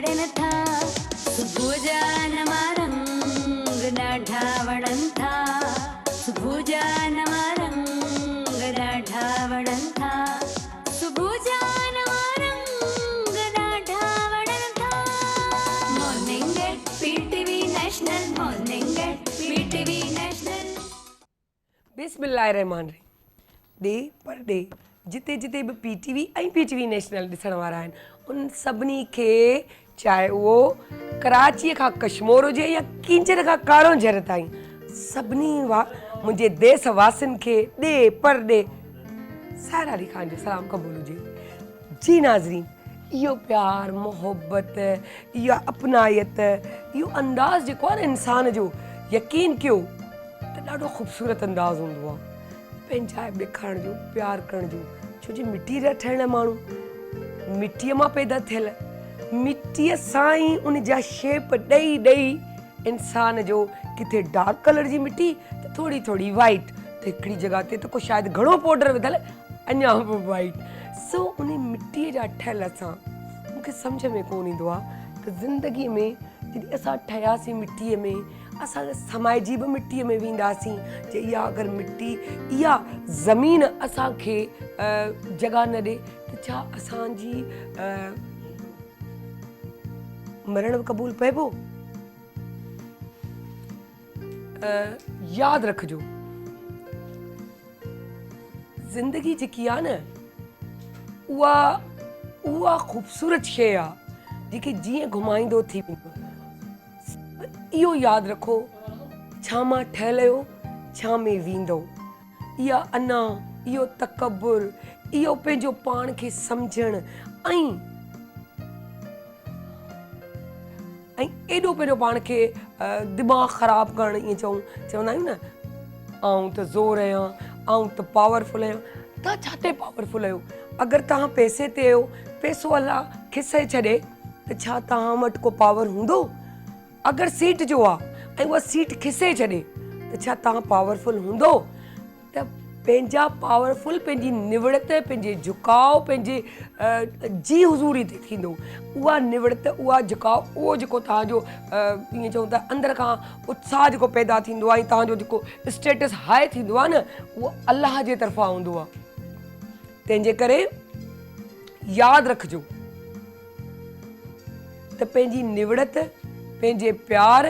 वड़न था सुबुह जा नवा रंग ॾाढा वड़न था सुबुह जा नवा रंग ॾाढा वड़न था सुबुह जा नवा रंग ॾाढा वड़न था morning at PTV national morning at PTV national. बिस्मिल्लाहिर्रहमानिर्रहीम। डे पर डे जिते जिते भी पीटीवी ऐं पीटीवी नेशनल ॾिसण वारा आहिनि उन सभिनी खे चाहे उहो कराचीअ खां कश्मीर हुजे या किंचर खां कारो झर ताईं सभिनी मुंहिंजे देशवासियुनि खे डे पर डे साहिर अली ख़ान जो सलाम क़बूल हुजे। जी नाज़रीन, इहो प्यार मोहब्बत इहा अपनायत इहो अंदाज़ जेको आहे न इंसान जो यकीन कयो त ॾाढो ख़ूबसूरत अंदाज़ हूंदो आहे पंहिंजाइप ॾेखारण जो प्यार करण जो। छो जो मिटी जा ठहियल माण्हू मिटीअ मां पैदा थियल मिटीअ सां ई उन जा शेप ॾेई ॾेई इंसान जो किथे डार्क कलर जी मिटी त थोरी थोरी वाइट त हिकिड़ी जॻह ते त को शायदि घणो पाउडर विधल अञा बि वाइट। सो उन मिटीअ जा ठहियल सां मूंखे सम्झ में कोन ईंदो आहे त ज़िंदगीअ में जॾहिं असां ठहियासीं मिटीअ में असां समाइजी बि मिटीअ में वेंदासीं जे इहा अगरि मिटी इहा ज़मीन असांखे जॻह न ॾे त छा असांजी मरण क़बूल पइबो। यादि रखिजो ज़िंदगी जेकी आहे न उहा ख़ूबसूरत शइ आहे जेके जीअं घुमाईंदो थी वेंदो। इहो यादि रखो छा मां ठहियल आहियो छा में वेंदो। इहा अना इहो तकबुर इहो पंहिंजो पाण खे सम्झणु ऐं एॾो पंहिंजो पाण खे दिमाग़ु ख़राबु करणु ईअं चवंदा आहियूं न आउं त ज़ोर आहियां आउं त पावरफुल आहियां। तव्हां छा ते पावरफुल आहियो? अगरि तव्हां पैसे ते आहियो पैसो अलाह खिसे छॾे त छा तव्हां वटि को पावर हूंदो? अगरि सीट जो आहे ऐं उहा सीट खिसे छॾे त छा तव्हां पावरफुल हूंदो? त पंहिंजा पावरफुल पंहिंजी निवड़त पंहिंजे झुकाव पंहिंजे जी हुज़ूरी ते थींदो। उहा निवड़त उहा झुकाव उहो जेको तव्हांजो ईअं चऊं था अंदरि खां उत्साह जेको पैदा थींदो आहे ऐं तव्हांजो जेको स्टेटस हाई थींदो आहे न उहो अलाह जे तरफ़ां हूंदो आहे। तंहिंजे करे यादि रखिजो त पंहिंजी निवड़त पंहिंजे प्यार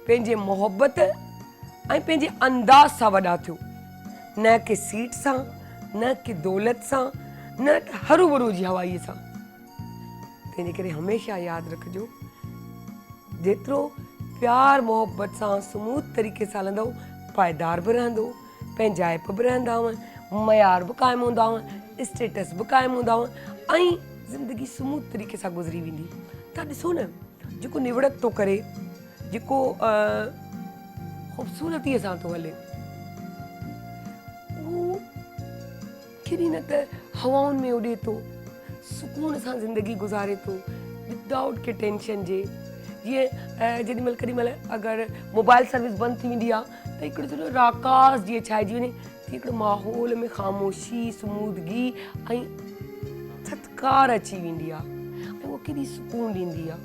पंहिंजे मोहब्बत ऐं पंहिंजे अंदाज़ सां वॾा थियो न कि सीट सां न कि दौलत सां न हरू भरू जी हवाईअ सां। तंहिंजे करे हमेशह यादि रखिजो जेतिरो प्यार मोहब्बत सां स्मूथ तरीक़े सां हलंदो पाइदार बि रहंदो पंहिंजाइप बि रहंदाव मयार बि क़ाइमु हूंदाव स्टेटस बि क़ाइमु हूंदाव ऐं ज़िंदगी स्मूथ तरीक़े सां गुज़री वेंदी। तव्हां ॾिसो न जेको निवड़त थो करे जेको ख़ूबसूरतीअ सां थो हले उहो केॾी न त हवाउनि में उॾे थो सुकून सां ज़िंदगी गुज़ारे थो विदाउट के टेंशन जे। जीअं जेॾी महिल केॾी महिल अगरि मोबाइल सर्विस बंदि थी वेंदी आहे त हिकिड़ो सॼो राकास जीअं छाइजी वञे तीअं हिकिड़े माहौल में ख़ामोशी सुमूदगी ऐं थधिकार अची वेंदी आहे ऐं उहो केॾी सुकून ॾींदी आहे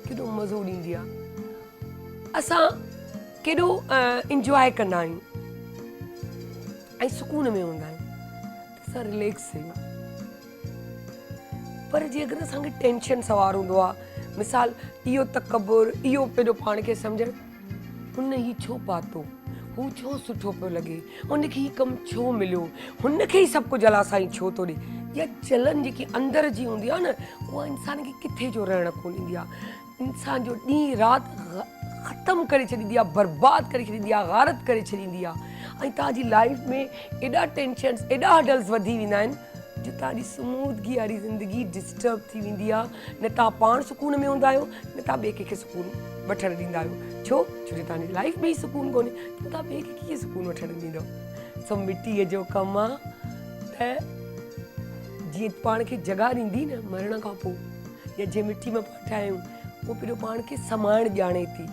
केॾो मज़ो ॾींदी आहे। असां केॾो इंजॉय कंदा आहियूं ऐं सुकून में हूंदा आहियूं त असां रिलैक्स आहियूं। पर जे अगरि असांखे टेंशन सवार हूंदो आहे मिसाल इहो तकबुर इहो पंहिंजो पाण खे सम्झणु हुन ई छो पातो हू छो सुठो पियो लॻे हुनखे ही कमु छो मिलियो हुनखे ई सभु कुझु अलाह साईं छो थो ॾे। इहा चलन जेकी अंदरि जी हूंदी आहे न उहा इंसान खे किथे जो रहणु कोन ईंदी आहे। इंसान जो ॾींहुं राति ख़तमु करे छॾींदी आहे बर्बादु करे छॾींदी आहे गारत करे छॾींदी आहे ऐं तव्हांजी लाइफ में एॾा टेंशन्स एॾा हडल्स वधी वेंदा आहिनि जो तव्हांजी स्मूदगी वारी ज़िंदगी डिस्टर्ब थी वेंदी आहे। न तव्हां पाण सुकून में हूंदा आहियो न तव्हां ॿिए कंहिंखे सुकून वठणु ॾींदा आहियो। छो जो तव्हांजी लाइफ में ई सुकून कोन्हे त तव्हां ॿिए खे कीअं सुकून वठणु ॾींदव। सो मिटीअ जो कमु आहे त जीअं पाण खे जॻह ॾींदी न मरण खां पोइ या जंहिं मिटी में पाण ठाहिया आहियूं उहो पंहिंजो पाण खे समाइणु ॼाणे थी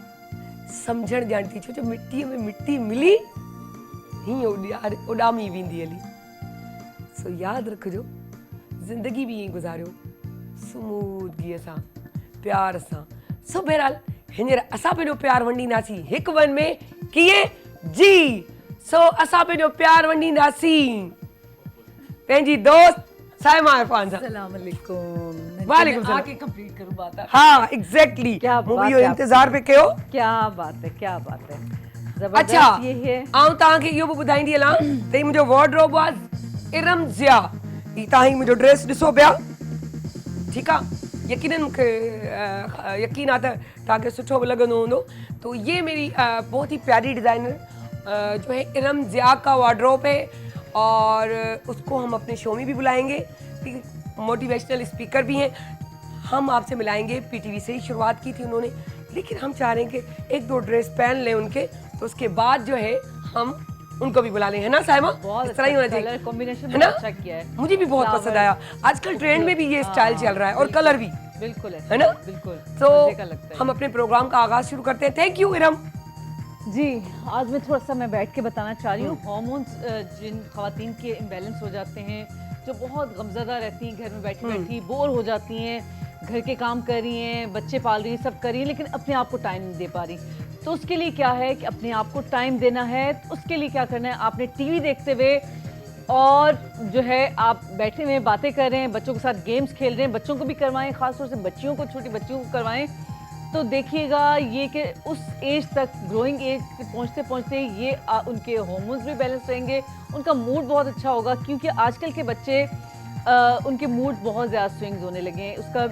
सम्झणु ॼाणे थी। छो जो मिटीअ में मिटी मिली हीअं उॾामी वेंदी हली। सो यादि रखिजो ज़िंदगी बि ईअं गुज़ारियो स्मूदगीअ सां प्यार सां। सो बहरहाल हींअर असां पंहिंजो प्यार वंडींदासीं हिकु वन में कीअं जी। सो असां पंहिंजो प्यार वंडींदासीं पंहिंजी दोस्त साइमा इरफान सां। अस्सलाम वालेकुम। वालेकुम सलाम। आके कंप्लीट करूं बात। हाँ एग्जैक्टली क्या मूं बात बि इहो है आप- इंतज़ार पे कयो। क्या बात है, क्या बात है। अच्छा जबरदस्त ये है। आउं तव्हांखे इहो बि ॿुधाईंदी हलां त ही मुंहिंजो वार्डरोब आहे इरम ज़िया। ही तव्हां ही मुंहिंजो ड्रेस ॾिसो पिया, ठीकु आहे। यकीनन मूंखे यकीन आहे त तव्हांखे सुठो बि लॻंदो हूंदो। तो ये मेरी बहुत ही प्यारी डिज़ाइनर जो है इरम ज़िया का वार्डरोब है और उसको हम अपने शो में भी बुलाएंगे। मोटिवेशनल स्पीकर भी हैं। हम आपसे मिलाएंगे, पीटीवी से ही शुरुआत की थी उन्होंने, लेकिन हम चाह रहे हैं कि एक दो ड्रेस पहन लें उनके, तो उसके बाद जो है हम उनको भी बुला लें, है ना साइमा? बहुत इस तरह ही होना चाहिए, कलर कॉम्बिनेशन है ना? अच्छा किया है। मुझे भी बहुत फ्लावर, पसंद आया। आजकल ट्रेंड में भी ये स्टाइल चल रहा है और कलर भी, बिल्कुल है ना? बिल्कुल तो मजे का लगता है। हम अपने प्रोग्राम का आगाज शुरू करते हैं। Thank you Iram. जी, आज मैं थोड़ा सा बैठ के बताना चाह रही हूँ। हार्मोन्स जिन खवातीन के इम्बैलेंस हो जाते हैं, जो बहुत गमज़दा रहती हैं, घर में बैठी बैठी बोर हो जाती हैं, घर के काम कर रही हैं, बच्चे पाल रही हैं, सब कर रही हैं, लेकिन अपने आप को टाइम नहीं दे पा रही। तो उसके लिए क्या है कि अपने आप को टाइम देना है। तो उसके लिए क्या करना है, आपने टीवी देखते हुए और जो है आप बैठे हुए बातें कर रहे हैं, बच्चों के साथ गेम्स खेल रहे हैं, बच्चों को भी करवाएं, खासतौर से बच्चियों को, छोटी बच्चियों को करवाएं। तो देखिएगा ये कि उस एज तक, ग्रोइंग एज पहुंचते पहुंचते ये उनके हार्मोन्स भी बैलेंस रहेंगे, उनका मूड बहुत अच्छा होगा। क्योंकि आजकल के बच्चे उनके मूड बहुत ज़्यादा स्विंग्स होने लगे हैं। उसका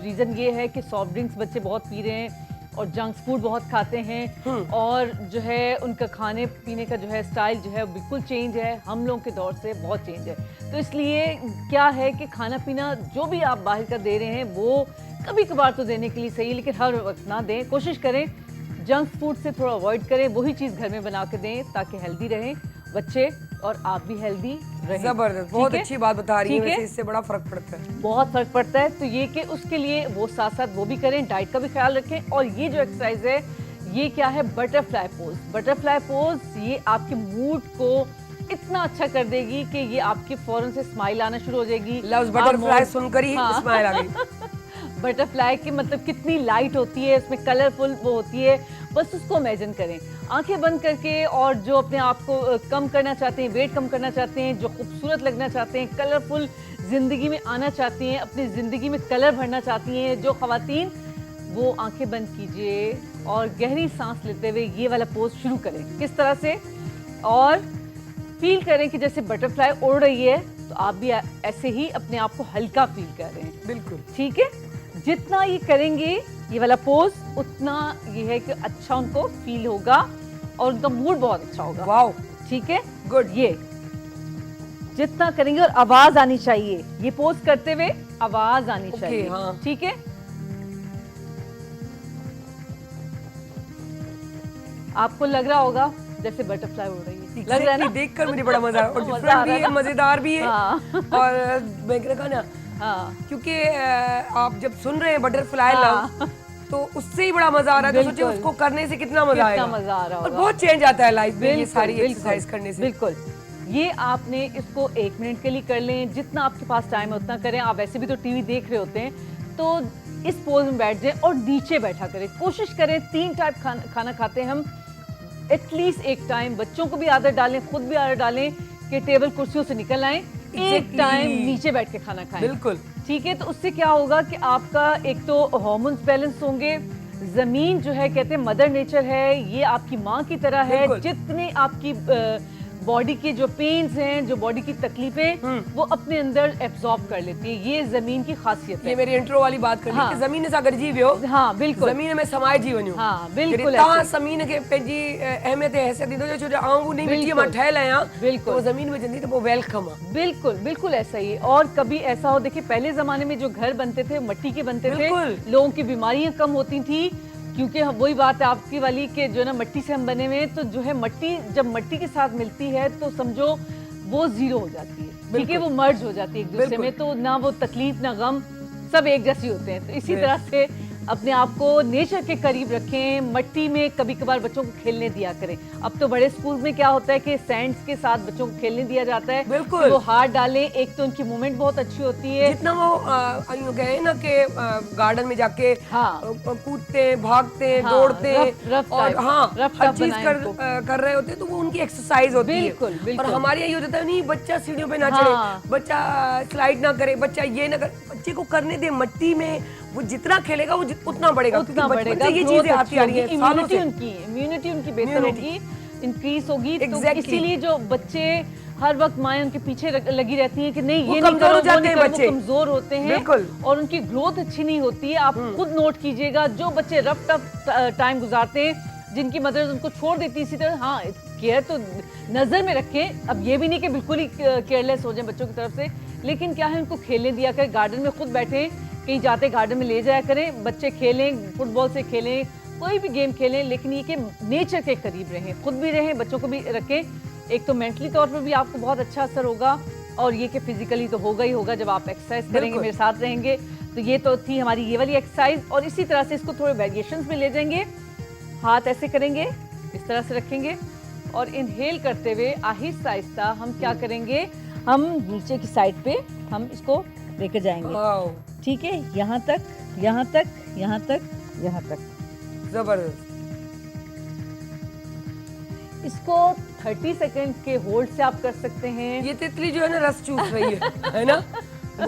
रीज़न ये है कि सॉफ्ट ड्रिंक्स बच्चे बहुत पी रहे हैं और जंक फूड बहुत खाते हैं, और जो है उनका खाने पीने का जो है स्टाइल जो है बिल्कुल चेंज है, हम लोगों के दौर से बहुत चेंज है। तो इसलिए क्या है कि खाना पीना जो भी आप बाहर का दे रहे हैं वो कभी कभार तो देने के लिए सही है, लेकिन हर वक्त ना दें। कोशिश करें जंक फूड से थोड़ा अवॉइड करें, वही चीज़ घर में बना के दें ताकि हेल्दी रहें बच्चे और आप भी हेल्दी रहें। जबरदस्त, बहुत ठीक है? अच्छी बात बता रही ठीक है, है? वैसे इससे बड़ा फर्क पड़ता है। बहुत फर्क पड़ता है। तो ये कि उसके लिए वो साथ साथ वो भी करें, डाइट का भी ख्याल रखें। और ये जो एक्सरसाइज है ये क्या है, बटरफ्लाई पोज। बटरफ्लाई पोज ये आपके मूड को इतना अच्छा कर देगी कि ये आपके फौरन से स्माइल आना शुरू हो जाएगी। लव्स बटरफ्लाई सुनकर ही हाँ। स्माइल आ गई। बटरफ्लाई की मतलब कितनी लाइट होती है, उसमें कलरफुल वो होती है, बस उसको इमेजिन करें आंखें बंद करके। और जो अपने आप को कम करना चाहते हैं, वेट कम करना चाहते हैं, जो खूबसूरत लगना चाहते हैं, कलरफुल ज़िंदगी में आना चाहती हैं, अपनी ज़िंदगी में कलर भरना चाहती हैं जो ख़वातीन, वो आंखें बंद कीजिए और गहरी सांस लेते हुए ये वाला पोज शुरू करें। किस तरह से, और फील करें कि जैसे बटरफ्लाई उड़ रही है, तो आप भी ऐसे ही अपने आप को हल्का फील कर रहे हैं। बिल्कुल ठीक है, जितना ये करेंगे ये वाला पोज, उतना ये है कि अच्छा उनको फील होगा और उनका मूड बहुत अच्छा होगा। वाओ, ठीक है, गुड। ये जितना करेंगे और आवाज आनी चाहिए, ये पोज करते हुए आवाज आनी चाहिए। हाँ। ठीक है, आपको लग रहा होगा जैसे बटरफ्लाई उड़ रही है, लग रहा है ना? देखकर मुझे बड़ा मजा आया और मजा डिफरेंट आ भी रहा है, है ना? मजेदार भी है। हाँ। और मैं कहा ना, हाँ, क्योंकि आप जब सुन रहे हैं बटरफ्लाई हाँ। लव, तो उससे ही बड़ा मजा आ रहा है। तो सोचिए बिल्कुल। उसको करने से कितना मजा कितना आएगा। मजा आ रहा और होगा। बहुत चेंज आता है लाइफ में ये बिल्कुल, सारी बिल्कुल, एक्सरसाइज करने से। बिल्कुल। ये आपने इसको 1 मिनट के लिए कर लें, जितना आपके पास टाइम है उतना करें। आप वैसे भी तो टीवी देख रहे होते हैं, तो इस पोज में बैठ जाएं और नीचे बैठा करें। कोशिश करें 3 टाइप खाना खाते हैं हम, एटलीस्ट एक टाइम बच्चों को भी आदत डालें, खुद भी आदत डालें कि टेबल कुर्सियों से निकल आएं, एक Exactly. टाइम नीचे बैठ के खाना खाएं। बिल्कुल। ठीक है, तो उससे क्या होगा कि आपका एक तो हार्मोन्स बैलेंस होंगे। जमीन जो है, कहते हैं मदर नेचर है, ये आपकी माँ की तरह है। बिल्कुल। जितने आपकी बॉडी के जो पेन्स हैं, जो बॉडी की तकलीफें, वो अपने अंदर एब्जॉर्ब कर लेती है। ये जमीन की खासियत ये है। मेरी इंट्रो वाली बात करनी हाँ। कि ज़मीन सां गॾिजी वियो। हाँ, बिल्कुल। ज़मीन में समाए जी वञो। हाँ, बिल्कुल जॾहिं तव्हां ऐसे। ज़मीन खे पंहिंजी अहमियत ऐं हैसियत ॾींदो, छो जो आऊं उन मिटीअ मां बिल्कुल। ठहियल आहियां, बिल्कुल। तो ज़मीन में जंदी त पोइ वेलकम आहे। बिल्कुल बिल्कुल ऐसा ही है। और कभी ऐसा हो, देखिए पहले जमाने में जो घर बनते थे मट्टी के बनते थे, बिल्कुल। लोगों की बीमारियां कम होती थी, क्योंकि वही बात है आपकी वाली कि जो है ना मट्टी से हम बने हुए हैं। तो जो है मट्टी जब मट्टी के साथ मिलती है तो समझो वो जीरो हो जाती है। ठीक है, वो मर्ज हो जाती है एक दूसरे बिल्कुल। में, तो ना वो तकलीफ ना गम, सब एक जैसी होते हैं। तो इसी तरह से अपने आप को नेचर के करीब रखें, मट्टी में कभी कभार बच्चों को खेलने दिया करें। अब तो बड़े स्कूल में क्या होता है कि सैंड्स के साथ बच्चों को खेलने दिया जाता है, बिल्कुल। कि वो हाथ डालें, एक तो उनकी मूवमेंट बहुत अच्छी होती है। जितना वो यूं कहे ना कि गार्डन में जाके हाँ। कूदते हैं, भागते हैं, हाँ, दौड़ते हैं रफ और type, हाँ रफ हर टफ चीज बनाएं कर उनको। कर रहे होते हैं, तो वो उनकी एक्सरसाइज होती है। बिल्कुल, बिल्कुल। और हमारे यहाँ ये हो जाता है नहीं, बच्चा सीढ़ियों पे ना हाँ। चढ़े, बच्चा स्लाइड ना करे, बच्चा ये ना करे। बच्चे को करने दे, मट्टी में वो जितना खेलेगा वो उतना बढ़ेगा, क्योंकि उतना बचपन बढ़ेगा, से ये growth चीजें आती अच्छी आ रही होगी, है सालों से। इम्यूनिटी उनकी बेहतर Immunity। होगी, इंक्रीज होगी। तो Exactly। इसीलिए जो बच्चे हर वक्त माएं उनके पीछे लगी रहती हैं कि नहीं वो ये नहीं कमजोर करो, हो वो जाते नहीं हैं करो, बच्चे। वो कमजोर होते हैं। बिल्कुल। और उनकी ग्रोथ अच्छी नहीं होती है। आप खुद नोट कीजिएगा, जो बच्चे रफ टफ टाइम गुजारते हैं, जिनकी मदर उनको छोड़ देती है इसी तरह, हाँ केयर तो नजर में रखें। अब ये भी नहीं कि बिल्कुल ही केयरलेस हो जाए बच्चों की तरफ से, लेकिन क्या है उनको खेलने दिया करें, गार्डन में खुद बैठे, कहीं जाते गार्डन में ले जाया करें, बच्चे खेलें, फुटबॉल से खेलें, कोई भी गेम खेलें, लेकिन ये कि नेचर के करीब रहें, खुद भी रहें, बच्चों को भी रखें। एक तो मेंटली तौर पर भी आपको बहुत अच्छा असर होगा, और ये कि फिजिकली तो होगा ही होगा जब आप एक्सरसाइज करेंगे, मेरे साथ रहेंगे। तो ये तो थी हमारी ये वाली एक्सरसाइज, और इसी तरह से इसको थोड़े वेरिएशंस में ले जाएंगे। हाथ ऐसे करेंगे, इस तरह से रखेंगे, और इनहेल करते हुए आहिस्ता आहिस्ता हम क्या करेंगे, हम नीचे की साइड पे हम इसको लेकर जाएंगे। वाओ, ठीक है, यहाँ तक, यहाँ तक, यहाँ तक, यहाँ तक। जबरदस्त। इसको 30 सेकंड के होल्ड से आप कर सकते हैं। ये तितली जो है ना रस चूस रही है ना,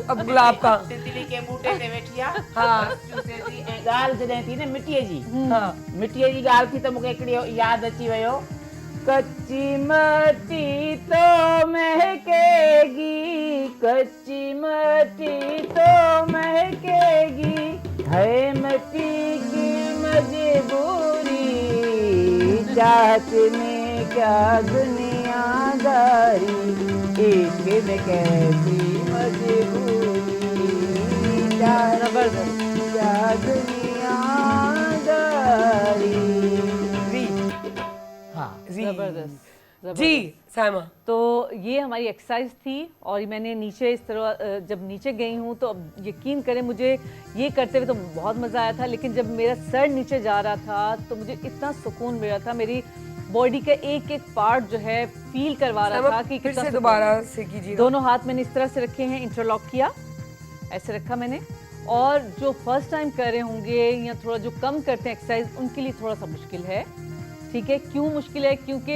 अब गुलाब का। तितली के बूटे ते वेठिया हाँ। चूसे थी ऐं ॻाल्हि जॾहिं थी न मिटीअ जी, हाँ। मिटीअ जी ॻाल्हि थी त मूंखे हिकिड़ी यादि अची वियो, कच्ची मट्टी तो महकेगी, कच्ची मट्टी तो महकेगी, है मिट्टी की मजबूरी, चाहत में क्या दुनियादारी, इश्क में कैसी मजबूरी, चाहत में क्या दुनियादारी। हाँ जबरदस्त, जबरदस्त। जी साइमा, तो ये हमारी एक्सरसाइज थी, और मैंने नीचे इस तरह जब नीचे गई हूँ तो अब यकीन करें मुझे ये करते हुए तो बहुत मज़ा आया था, लेकिन जब मेरा सर नीचे जा रहा था तो मुझे इतना सुकून मिल रहा था, मेरी बॉडी का एक एक पार्ट जो है फील करवा रहा था कि फिर कितना से सुकून दोबारा है। से कीजिए। दोनों हाथ मैंने इस तरह से रखे हैं, इंटरलॉक किया, ऐसे रखा मैंने। और जो फर्स्ट टाइम कर रहे होंगे या थोड़ा जो कम करते हैं एक्सरसाइज, उनके लिए थोड़ा सा मुश्किल है। ठीक है, क्यों मुश्किल है? क्योंकि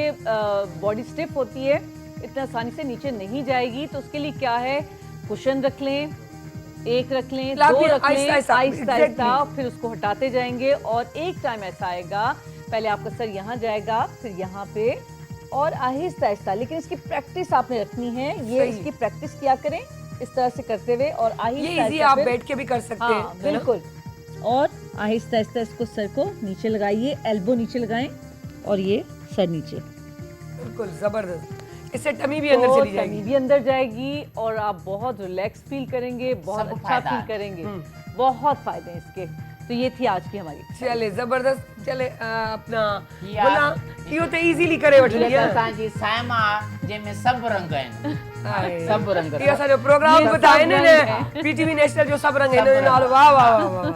बॉडी स्टिफ होती है, इतना आसानी से नीचे नहीं जाएगी। तो उसके लिए क्या है, कुशन रख लें, एक रख लें, दो रख लें, आहिस्ता आहिस्ता, फिर उसको हटाते जाएंगे। और एक टाइम ऐसा आएगा, पहले आपका सर यहाँ जाएगा, फिर यहाँ पे, और आहिस्ता आहिस्ता। लेकिन इसकी प्रैक्टिस आपने रखनी है, ये इसकी प्रैक्टिस किया करें इस तरह से करते हुए, और आहिस्ता ये आप बैठ के भी कर सकते हैं। हाँ, बिल्कुल। और आहिस्ता आहिस्ता इसको सर को नीचे लगाइए, एल्बो नीचे लगाएं, और ये सर नीचे। बिल्कुल जबरदस्त। इससे टमी भी अंदर चली जाएगी। टमी भी अंदर जाएगी, और आप बहुत रिलैक्स फील करेंगे, बहुत सब अच्छा फायदा फील है। करेंगे, बहुत फायदे हैं इसके। तो ये थी आज की हमारी। चले जबरदस्त। चले अपना या- बोला इहो तो इजीली करे वठणी हीअ त आहे। असांजी साइमा जंहिंमें सभु रंग आहिनि, हाय। सभु रंग इहो असांजो प्रोग्राम ये ॿुधाए सभु न रंग है। पीटीवी नेशनल जो सभु रंग हिन सभु जो रंग। नालो। वाह वाह वाह वाह वाह।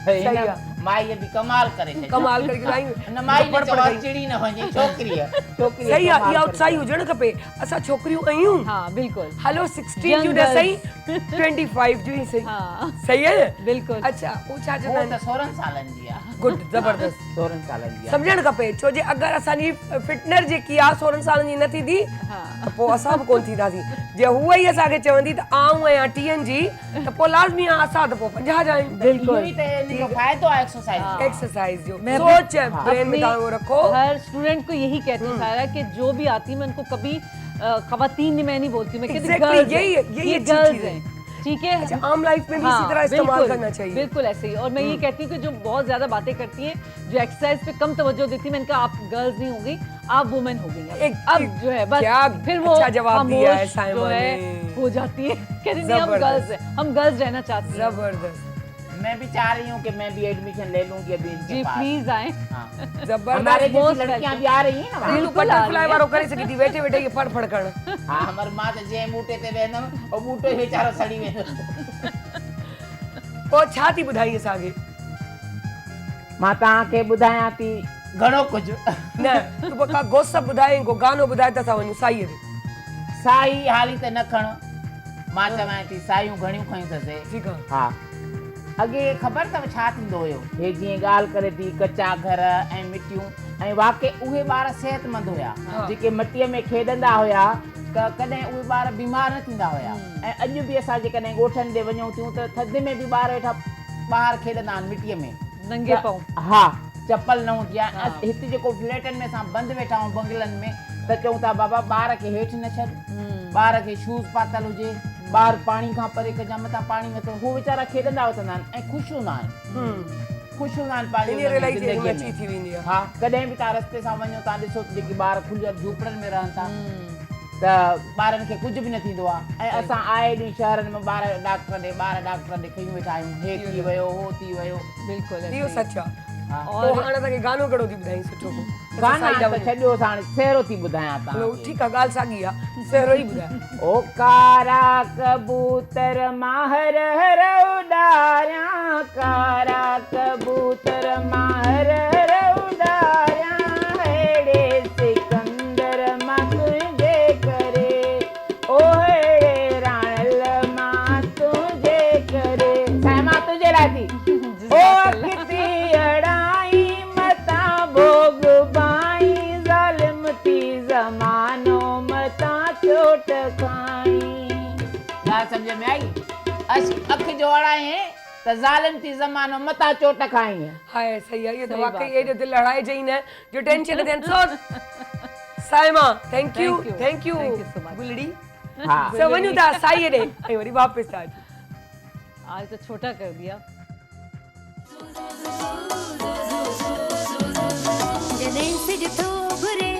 सही हिन आहे। माईअ बि कमाल करे छॾियो। कमाल करे ॿुधाई। न माई न चओ चिड़ी न वञे, छोकिरीअ सही आहे, इहा उत्साही हुजणु खपे। असां छोकिरियूं आहियूं। हाँ बिल्कुल। हलो 16 जूं न सही, 25 जूं ई सही। हाँ सही आहे न? बिल्कुल। अच्छा, पोइ छा उहो चवंदा त आहिनि? 16 सालनि जी आहे, गुड, जबरदस्त। 16 सालनि जी आहे। सम्झणु खपे, छो जे अगरि असांजी फिटनेस जेकी आहे 16 सालनि जी न थींदी हाँ त पोइ असां बि कोन थींदासीं। जे हूअ ई असांखे चवंदी त आऊं आहियां 30 जी, त पोइ लाज़मी आहे असां त पोइ 50 जा आहियूं। इहो ई त इन जो फ़ाइदो आहे एक्सरसाइज जो। एक्सरसाइज जो मैं सोच हाँ, ब्रेन में अपनी तव्हां वो रखो। हर स्टूडेंट को यही कहती हूँ सारा, कि जो भी आती है मैं उनको कभी खवातीन मैं नहीं बोलती, मैं कहती Exactly, गर्ल्स यही ये अच्छी गर्ल्स चीज़ है। हैं। ठीक है, अच्छा, आम लाइफ में भी इसी तरह इस्तेमाल बिल्कुल, करना चाहिए। बिल्कुल ऐसे ही। और मैं ये कहती हूँ कि जो बहुत ज्यादा बातें करती हैं, जो एक्सरसाइज पे कम तवज्जो देती है, मैंने कहा आप गर्ल्स नहीं हो गई, आप वुमेन हो गई हैं। अब जो है बस क्या फिर वो अच्छा जवाब दिया है खामोश साइमा जो है ने। हो जाती है, कहती नहीं हम जबरदस्त। गर्ल्स हैं, हम गर्ल्स रहना चाहती हैं। जबरदस्त, मैं भी चाह रही हूँ कि मैं भी एडमिशन ले लूंगी अभी इनके जी पास। प्लीज आए। हाँ। हमारे जबरदस्त। जैसी most लड़कियां भी आ रही हैं ना वहाँ। तू बिल्कुल आ रही बटरफ्लाई है। वारो करे सघी थी, वेठे वेठे ये फड़ फड़ करण। हाँ, हमारी माँ त जंहिं बूटे ते वेंदमि उहो बूटो ई वीचारो सड़ी वेंदो। पोइ छा थी ॿुधाई असांखे? मां तव्हांखे ॿुधायां थी घणो कुझु। न तूं पका गोस ॿुधाए को गानो ॿुधाए त असां वञूं साईअ ते। साई हाली त न खण, मां चवां थी सायूं घणियूं खयूं अथसि। ठीकु आहे। हा, अॻे ख़बर अथव छा थींदो हुयो, हे जीअं ॻाल्हि करे थी कचा घर ऐं मिटियूं, ऐं वाकई उहे ॿार सिहतमंद हुया जेके मटीअ में खेॾंदा हुया, त कॾहिं उहे ॿार बीमार न थींदा हुया। ऐं अॼु बि असां जेकॾहिं ॻोठनि ते वञूं थियूं त थधि में बि ॿार वेठा ॿाहिरि खेॾंदा आहिनि मिटीअ में, नंगे पाँव। हा, चप्पल न हूंदी आहे। हिते जेको फ्लैटनि में असां बंदि वेठा आहियूं बंगलनि में, त चऊं था बाबा ॿार खे हेठि न छॾ, ॿार खे शूज़ पातल हुजे, ॿार पाणी खां परे कजां, मथां पाणी नथो, हू वीचारा खेॾंदा वठंदा आहिनि ऐं ख़ुशि हूंदा आहिनि, ख़ुशि हूंदा आहिनि पंहिंजी ज़िंदगीअ में। हा, कॾहिं बि तव्हां रस्ते सां वञो, तव्हां ॾिसो जेके ॿार खुलियल झूपड़नि में रहनि था, त ॿारनि खे कुझु बि न थींदो आहे। ऐं असां आए ॾींहुं शहरनि में ॿार डॉक्टर ॾे खयूं वेठा आहियूं, हे थी वियो, हो थी वियो। बिल्कुलु इहो सच आहे। और और हाणे तव्हांखे गानो कहिड़ो थी ॿुधाई सुठो को? गाना त छॾियो, हाणे सहरो थी ॿुधायां तव्हांखे। ठीकु आहे, ॻाल्हि साॻी आहे, सहरो ई ॿुधाए। ओ कारा कबूतर माहर हर उॾारियां, कारा कबूतर माहर हर उॾारियां, हेड़े सिकंदर मां तुंहिंजे करे, ओ हेड़े राणल मां तुंहिंजे करे, मां तुंहिंजे लाइ थी। ओ किती अड़ाई मता भोग बाई, ज़ालिम थी ज़मानो मता चोट खाई। ॻाल्हि सम्झ में आई? अखि जो अड़ाई त ज़ालिम थी ज़मानो मता चोट खाई। हाय सही आहे, ये तो वाकई एॾो दिलि लड़ाए जई न जो टेंशन न थियनि। So Saima thank you so much. गुलड़ी। हा, सो वञूं था साईअ ॾे ऐं वरी वापसि था अचूं। आज तो छोटा कर दिया। जॾहिं सिज थो घुरे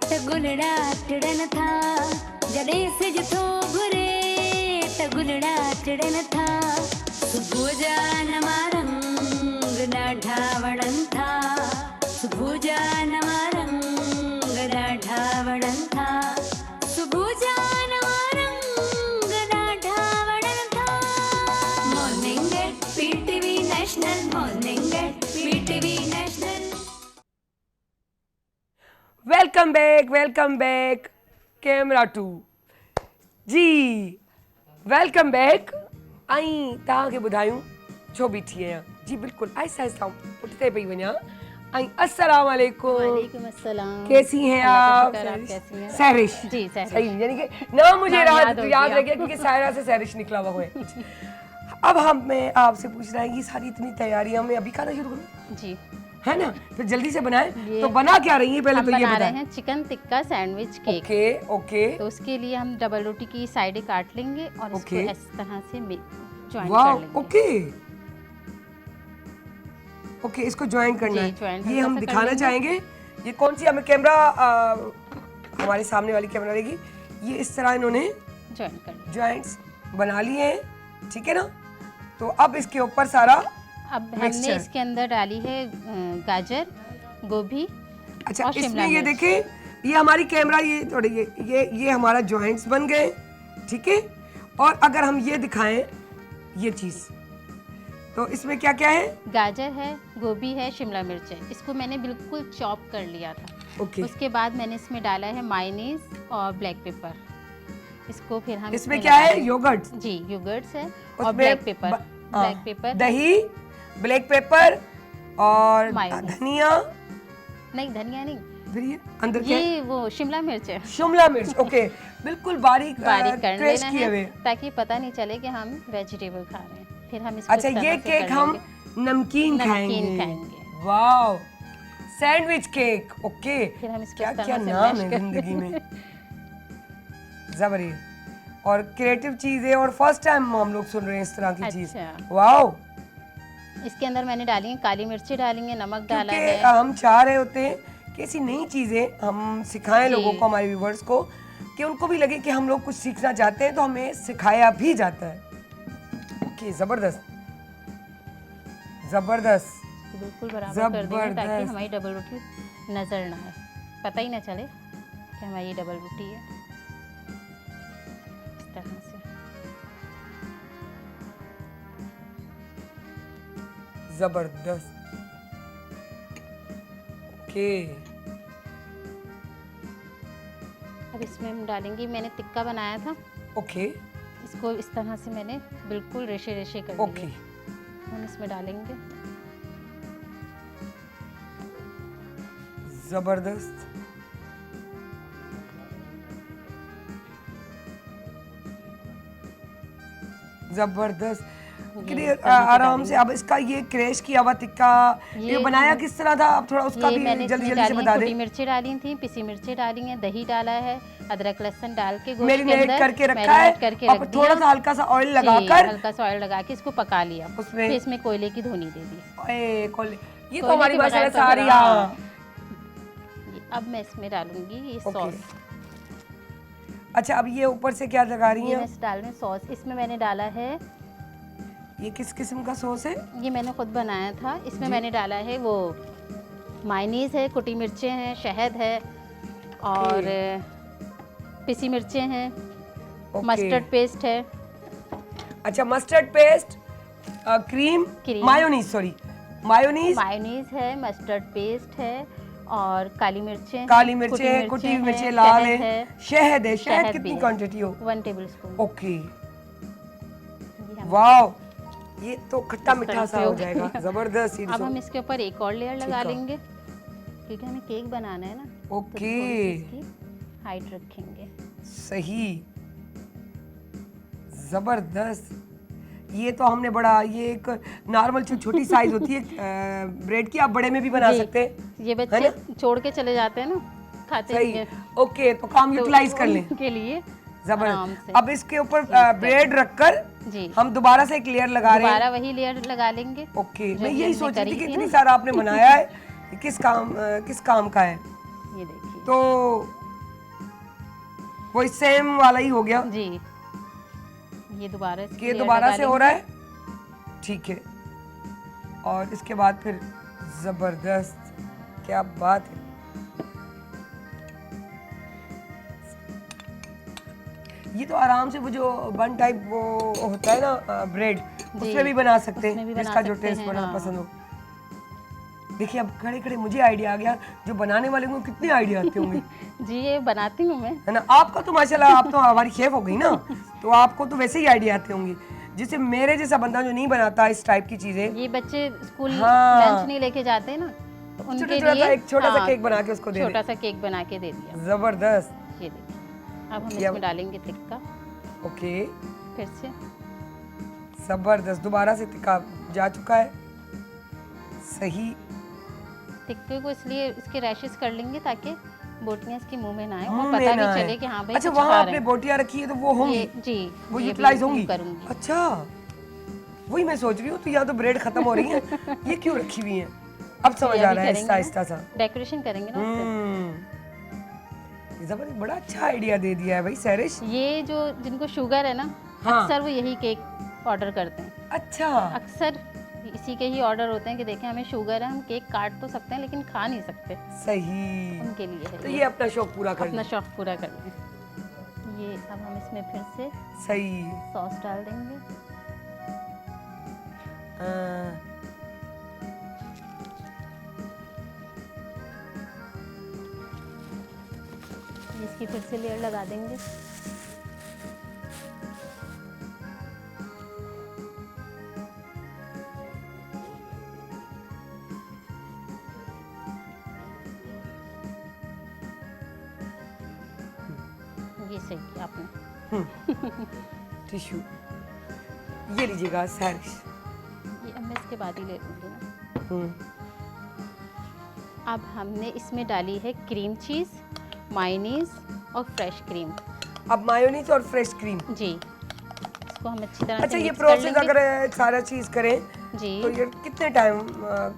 त गुलड़ा टिड़न था, जॾहिं सिज थो घुरे त गुलड़ा टिड़न था, सुबुह जा नवां रंग ॾाढा वणनि था, सुबुह जा नवां रंग ॾाढा वणनि था, सुबुह जा नवां रंग ॾाढा वणनि था। Morning at PTV national, morning at PTV national. Welcome back camera 2 जी, वेलकम बैक। ऐं तव्हांखे ॿुधायूं छो बीठी आहियां जी, बिल्कुलु आहिस्ता आहिस्ता पुठिते पई वञा। ऐं अस्सलाम वालेकुम। वालेकुम अस्सलाम। कैसी हैं आप? कैसी हैं? सहरिश। जी, सहरिश। सही, यानी कि नाम मुझे याद हो रह गया। गया क्योंकि सायरा से सहरिश निकला हुआ है। अब मैं आपसे पूछ रहा हूँ, ये सारी इतनी तैयारियां मैं अभी खाना शुरू करूँ? जी, है ना, फिर जल्दी से बनाएं। तो बना क्या रही है पहले हम तो ये बना रहे बताएं। हैं chicken tikka sandwich cake. Okay okay तो उसके लिए हम डबल रोटी की साइडें काट लेंगे और इसको ओके। इस तरह से ज्वाइन वाह कर लेंगे। ओके ओके, इसको ज्वाइन करना जी, है। ज्वाइन ये हल्का हम सा कर दिखाना लेंगे। चाहेंगे। ये कौन सी हमें कैमरा हमारे सामने वाली कैमरा रहेगी। ये इस तरह इन्होंने ज्वाइन कर लेंगे। जॉइंट्स बना लिए हैं, ठीक है ना। तो अब इसके ऊपर सारा अब हमने Mixture। इसके अंदर डाली है गाजर, गोभी अच्छा, और इसमें शिमला ये मिर्च। देखें, ये हमारी कैमरा ये थोड़ी ये हमारा जॉइंट्स बन गए, ठीक है। और अगर हम ये दिखाएं ये चीज़, तो इसमें क्या क्या है? गाजर है, गोभी है, शिमला मिर्च है। इसको मैंने बिल्कुल चॉप कर लिया था। ओके। उसके बाद मैंने इसमें डाला है मायोनीज और ब्लैक पेपर। इसको फिर हम इसमें क्या है? योगर्ट। जी, योगर्ट्स है और उसमें ब्लैक पेपर, दही, ब्लैक पेपर और मायोनीज। धनिया। नहीं, धनिया नहीं, फिर ये अंदर क्या है? ये वो शिमला मिर्च है। शिमला मिर्च। ओके, बिल्कुल बारीक बारीक कर क्रश लेना किए हुए। है ताकि पता नहीं चले कि हम वेजिटेबल खा रहे हैं। फिर हम इसको अच्छा, इस तरह ये से केक कर हम लेंगे। नमकीन खाएंगे। Wow, sandwich cake. ओके, फिर हम इसको क्या इस तरह क्या से नाम मैश है कर जिंदगी में। जबरदस्त और क्रिएटिव चीज है, और फर्स्ट टाइम हम लोग सुन रहे हैं इस तरह की चीज। अच्छा। वाओ, इसके अंदर मैंने डाली है काली मिर्ची डाली है, नमक डाला क्योंकि है। हम चाह रहे होते हैं कि ऐसी नई चीजें हम सिखाएं जी। लोगों को, हमारे व्यूवर्स को, कि उनको भी लगे कि हम लोग कुछ सीखना चाहते हैं तो हमें सिखाया भी जाता है। ओके, जबरदस्त जबरदस्त। बिल्कुल बराबर कर देंगे ताकि जबरदस्त। हमारी डबल रोटी नजर ना आए, पता ही ना चले कि हमारी डबल रोटी है। इस तरह से जबरदस्त। ओके। अब इसमें हम डालेंगे, मैंने टिक्का बनाया था, ओके इसको इस तरह से मैंने बिल्कुल रेशे रेशे कर ओके। दिए। हम इसमें डालेंगे। जबरदस्त। जबरदस्त। कितनी आराम से। अब इसका ये क्रैश किया हुआ टिक्का ये बनाया किस तरह था? आप थोड़ा उसका ये भी मैंने जल्दी इसमें जल्दी से डाली बता हैं, दें। कुटी मिर्ची डाली थी, पिसी मिर्ची डाली हैं, दही डाला है, अदरक लहसुन डाल के गोश्त के मैरिनेट अंदर करके रखा है मैरिनेट करके और रख थोड़ा दिया। सा हल्का सा ऑयल जी, लगाकर हल्का सा ऑयल लगा के इसको पका लिया। उसमें- फिर इसमें कोयले की धुनी दे दी। ये तो कोयले हमारी के भाषा में बगैर तो सारी फिर, हाँ। अब मैं इसमें डालूंगी ये ओके। सॉस। अच्छा अब ये ऊपर से क्या लगा रही ये मैं हैं? डाल रही हूँ सॉस। इसमें मैंने डाला है, ये किस किस्म का सॉस है? ये मैंने खुद बनाया था। इसमें मैंने डाला है वो मायनीज है, कुटी मिर्चें हैं, शहद है और पिसी मिर्चें हैं, ओके। मस्टर्ड पेस्ट है। अच्छा mustard paste, cream, cream. Mayonnaise, sorry mayonnaise, mayonnaise है, मस्टर्ड पेस्ट है और काली मिर्चें हैं, काली मिर्चें हैं, कुटी मिर्चें लाल है, शहद है। शहद शहद कितनी भी है। क्वांटिटी हो? 1 टेबलस्पून। ओके। वाओ ये तो खट्टा इस मीठा तरह सा से हो हो जाएगा। जबरदस्त। ये अब तो- हम इसके ऊपर एक और लेयर लगा ठीक है। लेंगे क्योंकि हमें केक बनाना है ना। तो ओके। थोड़ी सी इसकी हाइट रखेंगे। सही। जबरदस्त। ये तो हमने बड़ा, ये एक नॉर्मल छोटी साइज होती है ब्रेड की, आप बड़े में भी बना जी, सकते हैं। ये बच्चे छोड़ के चले जाते हैं ना, खाते नहीं सही। हैं। ओके तो काम यूटिलाइज कर लें। के लिए आराम जबरदस्त। से। अब इसके ऊपर ब्रेड रखकर जी हम दोबारा से एक लेयर लगा रहे हैं। दोबारा वही लेयर लगा लेंगे। ओके जो मैं अभी यही हमने सोच रही थी करी कि थी इतनी ना। सारा आपने बनाया है, ये किस काम का है? ये देखिए तो वही सेम वाला ही हो गया जी, ये दोबारा इसकी कि ये layer दोबारा लगा से हो रहा लेंगे। है। ठीक है। और इसके बाद फिर जबरदस्त, क्या बात है। ये तो आराम से वो जो बन टाइप वो होता है ना ब्रेड, उसमें भी बना सकते उसमें भी हैं, बना जिसका जो सकते टेस्ट हैं, बड़ा हाँ। पसंद हो। देखिए अब खड़े खड़े मुझे आइडिया आ गया, जो बनाने वाले को कितने आइडिया आते होंगे। जी ये बनाती हूँ मैं। है ना। आपका तो माशाल्लाह आप तो हमारी शेफ हो गई ना, तो आपको तो वैसे ही आइडिया आते होंगे। जिससे मेरे जैसा बंदा जो नहीं बनाता इस टाइप की चीजें, ये बच्चे स्कूल हाँ। लंच नहीं लेके जाते हैं ना, तो उनके छोटा लिए सा एक छोटा सा हाँ, केक बना के उसको दे छोटा दें। सा केक बना के दे दिया। जबरदस्त। ये देखिए अब हम ये- इसमें डालेंगे टिक्का ओके फिर से। जबरदस्त। दोबारा से टिक्का जा चुका है। सही। टिक्के को इसलिए इसके रैशेस कर लेंगे ताकि बोटियां इसके मुंह में ना आए मुंह और में पता ना भी आए। चले कि हाँ भाई अच्छा कुछ वहाँ खा आपने रहे हैं। बोटियां रखी है तो वो होंगी, जी वो ये यूटिलाइज भी होंगी। करूंगी। अच्छा वही मैं सोच रही हूँ, तो यहाँ तो ब्रेड खत्म हो रही है, ये क्यों रखी हुई है? अब समझ ये आ अभी रहा है करेंगे आहिस्ता ना। आहिस्ता सा। डेकोरेशन करेंगे ना उससे। जबरदस्त, बड़ा अच्छा आइडिया दे दिया है भाई सैरिश। ये जो जिनको शुगर है ना, हाँ। अक्सर वो यही केक ऑर्डर करते हैं। अच्छा अक्सर इसी के ही ऑर्डर होते हैं कि देखें हमें शुगर है, हम केक काट तो सकते हैं लेकिन खा नहीं सकते। सही। उनके लिए है तो ये अपना शौक पूरा कर अपना ले। शौक पूरा कर लें। ये अब हम इसमें फिर से सही। सॉस डाल देंगे। इसकी फिर से लेयर लगा देंगे। ये सही किया आपने। टिश्यू ये लीजिएगा सैरिश। ये अब मैं इसके बाद ही ले लूँगी ना। हम्म, अब हमने इसमें डाली है क्रीम चीज़, मायोनीज और फ्रेश क्रीम। अब मायोनीज और फ्रेश क्रीम। जी इसको हम अच्छी तरह अच्छा से ये मिक्स कर प्रोसेस लेंगे। अगर सारा चीज करें जी तो ये कितने टाइम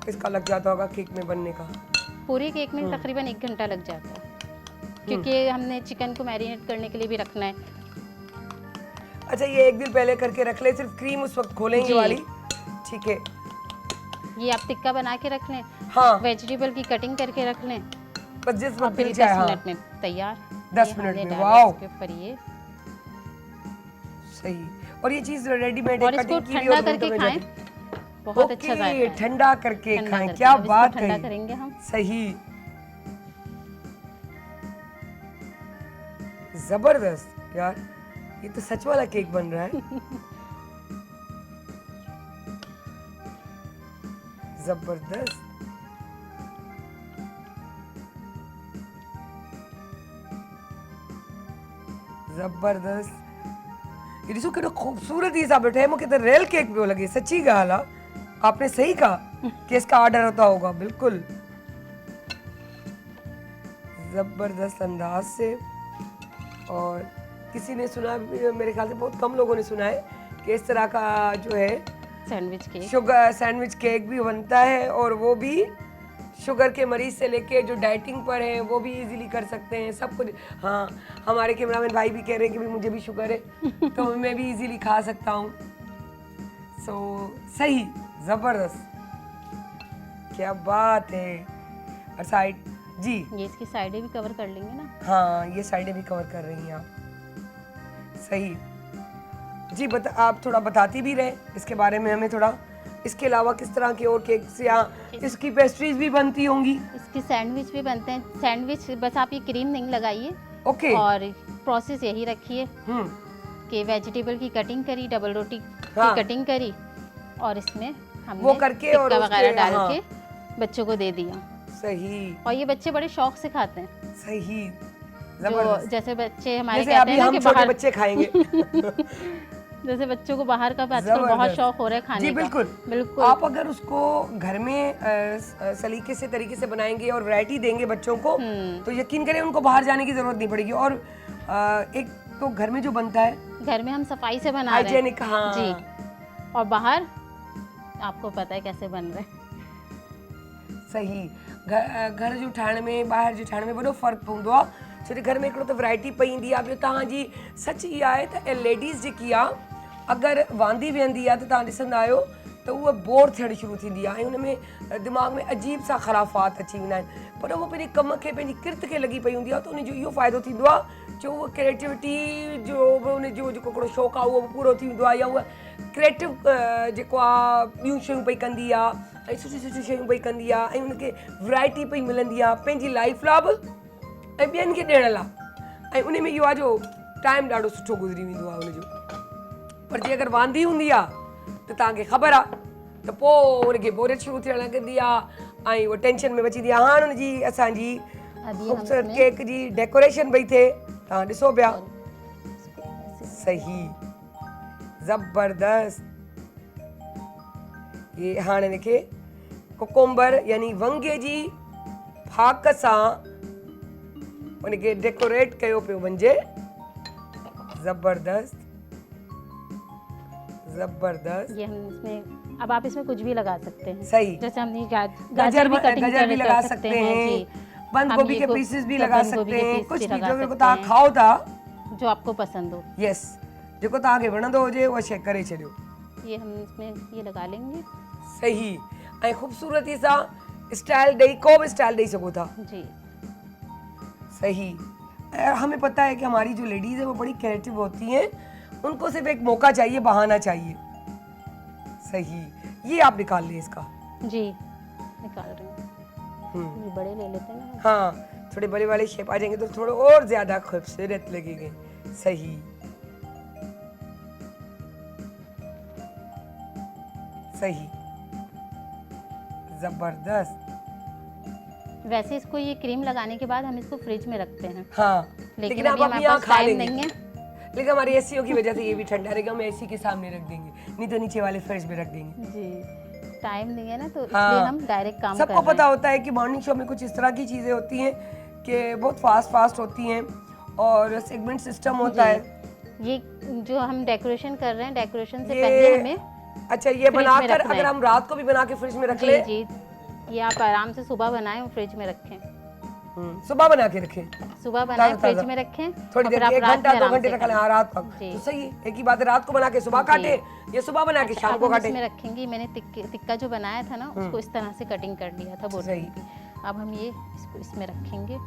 इसका लग जाता होगा केक में बनने का? पूरे केक में तकरीबन 1 घंटा लग जाता है क्योंकि हमने चिकन को मैरिनेट करने के लिए भी रखना है। अच्छा ये एक दिन पहले करके रख ले, सिर्फ क्रीम उस वक्त खोलेंगे जी। वाली। ठीक है। ये आप टिक्का बना के रख लें, हाँ वेजिटेबल की कटिंग करके रख लें बस जिस और वक्त फिर दिल 10 चाहे। हाँ मिनट में तैयार। 10 ये मिनट हमने में, डाला वाओ। इसके ऊपर ये। सही। और ये चीज रेडीमेड और इसको ठंडा करके खाएं, बहुत अच्छा जाएगा है। ठंडा करके ठंडा खाएं। करके, क्या अब इसको बात ठंडा है। करेंगे हम। सही। जबरदस्त यार, ये तो सच वाला केक बन रहा है। जबरदस्त। जबरदस्त। ये ॾिसो केॾो ख़ूबसूरत हिसाब वेठे मूंखे त रियल केक पियो लॻे। सच्ची ॻाल्हि आहे, आपने सही कहा कि इसका ऑर्डर होता होगा। बिल्कुल जबरदस्त अंदाज से। और किसी ने सुना, मेरे ख्याल से बहुत कम लोगों ने सुना है कि इस तरह का जो है sandwich cake. Sugar sandwich cake भी बनता है, और वो भी शुगर के मरीज से लेके जो डाइटिंग पर है वो भी इजीली कर सकते हैं सब कुछ। हाँ, हमारे कैमरामैन भाई भी कह रहे हैं कि भी मुझे भी शुगर है तो मैं भी इजीली खा सकता हूँ। सो सही, ज़बरदस्त, क्या बात है। और साइड जी, ये इसकी साइडें भी कवर कर लेंगे ना। हाँ, ये साइडें भी कवर कर रही हैं आप। सही जी, आप थोड़ा बताती भी रहे इसके बारे में हमें थोड़ा। इसके अलावा किस तरह के और केक्स या इसकी पेस्ट्रीज भी बनती होंगी? इसकी सैंडविच भी बनते हैं। सैंडविच बस आप ये क्रीम नहीं लगाइए, ओके। और प्रोसेस यही रखिए कि वेजिटेबल की कटिंग करी, डबल रोटी हाँ। की कटिंग करी, और इसमें हमने वो करके और टिक्का वगैरह उसके- डाल हाँ। के बच्चों को दे दिया। सही और ये बच्चे बड़े शौक से खाते हैं। सही, जो जबरदस्त। जैसे बच्चे हमारे जैसे कहते अभी हैं ना हम कि छोटे बाहर बच्चे खाएंगे। जैसे बच्चों को बाहर का आजकल बहुत जबरदस्त। शौक हो रहा है खाने जी का। बिल्कुल बिल्कुल। आप अगर उसको घर में सलीके से तरीके से बनाएंगे और वैरायटी देंगे बच्चों को, तो यकीन करें उनको बाहर जाने की जरूरत नहीं पड़ेगी। और एक तो घर में जो बनता है घर में हम सफाई से बना रहे हैं। हाइजेनिक, हाँ जी, और बाहर आपको पता है कैसे बन रहे हैं। सही। घर जो ठाहिण में ॿाहिरि जो ठाहिण में वॾो फ़र्क़ु पवंदो आहे। छो जो घर में हिकिड़ो त वैरायटी पईंदी आहे, ॿियो तव्हांजी सच इहा आहे त लेडीज़ जेकी आहे अगरि वांदी वेहंदी आहे त तव्हां ॾिसंदा आहियो त उहा बोर थियणु शुरू थींदी आहे, ऐं हुन में दिमाग़ में अजीब सा ख़राफ़ात अची वेंदा आहिनि। पर उहो पंहिंजे कम खे, पंहिंजी किर्त खे लॻी पई हूंदी आहे, त उनजो इहो फ़ाइदो थींदो आहे जो उहा क्रिएटिविटी जो बि उनजो जेको हिकिड़ो शौक़ु आहे उहो बि पूरो थी वेंदो आहे, या उहा क्रिएटिव जेको आहे ॿियूं शयूं पई कंदी आहे, ऐं सुठियूं सुठियूं शयूं पई कंदी आहे, ऐं उनखे वैरायटी पई मिलंदी आहे पंहिंजी लाइफ लाइ बि ऐं ॿियनि खे ॾियण लाइ, ऐं उन में इहो आहे जो टाइम ॾाढो सुठो गुज़री वेंदो आहे उनजो। पर जे अगरि वांदी हूंदी आहे त तव्हांखे ख़बर आहे त पोइ उनखे बोरियत शुरू थियणु लॻंदी आहे, ऐं उहा टेंशन में अची वेंदी आहे। हाणे उनजी असांजी ख़ूबसूरत केक जी डेकोरेशन पई थिए, तव्हां ॾिसो पिया। सही, ज़बरदस्त। ये हाणे हिनखे कुकुम्बर यानी वंगे जी फाक सां उनखे डेकोरेट कयो पियो वञे। ज़बरदस्त, ज़बरदस्त। ये हम इसमें, अब आप इसमें कुछ भी लगा सकते हैं। सही। जैसे हमने गाजर भी कटिंग गजर भी लगा कर सकते हैं, जी। बंद हम गोभी ये के को- पीसेस भी सब लगा बंद गोभी सकते के हैं, पीस कुछ भी भी लगा जो जेको सकते तव्हां हैं, खाओ था। जो आपको पसंद हो। यस, जेको तव्हांखे वणंदो हुजे उहा शइ करे छॾियो। ये हम इसमें ये लगा लेंगे। सही, ऐं ख़ूबसूरती सां स्टाइल ॾेई, को बि स्टाइल ॾेई सघो था। जी, सही। हमें पता है कि हमारी जो लेडीज़ है वो बड़ी क्रिएटिव होती हैं, उनको सिर्फ एक मौका चाहिए, बहाना चाहिए। सही, ये आप निकाल लें इसका। जी निकाल रहे हैं। ये बड़े ले लेते हैं ना। हाँ, थोड़े बड़े वाले शेप आ जाएंगे तो थोड़े और ज़्यादा खूबसूरत लगेंगे। सही, सही, ज़बरदस्त। वैसे इसको ये क्रीम लगाने के बाद हम इसको फ्रिज में रखते हैं, हाँ, लेकिन आप अभी अपनी हमारे यहाँ पास खा टाइम लेंगे। नहीं है। लेकिन हमारी एसीओ की वजह से ये भी ठंडा रहेगा, हम एसी के सामने रख देंगे, नहीं तो नीचे वाले फ्रिज में रख देंगे। जी, टाइम नहीं है ना, तो हाँ। इसलिए हम डायरेक्ट काम कर सबको रहे पता हैं। होता है कि मॉर्निंग शो में कुछ इस तरह की चीज़ें होती हैं कि बहुत फास्ट होती हैं और सेगमेंट सिस्टम होता है। ये जो हम डेकोरेशन कर रहे हैं, डेकोरेशन से ये- पहले हमें अच्छा, ये फ्रिज में बनाकर रखना है। अगर हम रात को भी बना के फ्रिज में रख जी लें, जी, ये आप आराम से सुबह बनाएं और फ्रिज में रखें। सुबह बना के रखें, सुबह बनाएं, ताज़ा- फ्रिज ताज़ा। में रखें, थोड़ी और देर, फिर आप 1 रात घंटा में 2 आराम घंटे से रख लें। करें। हाँ, रात तक जी। तो सही है। एक ही बात है, रात को बना के सुबह जी। काटे या सुबह बना के शाम अब को हम काटे। इसमें रखेंगे। मैंने टिक्का जो बनाया था ना, उसको इस तरह से कटिंग कर लिया था बोटी सही। की। अब हम ये इसको इसमें रखेंगे।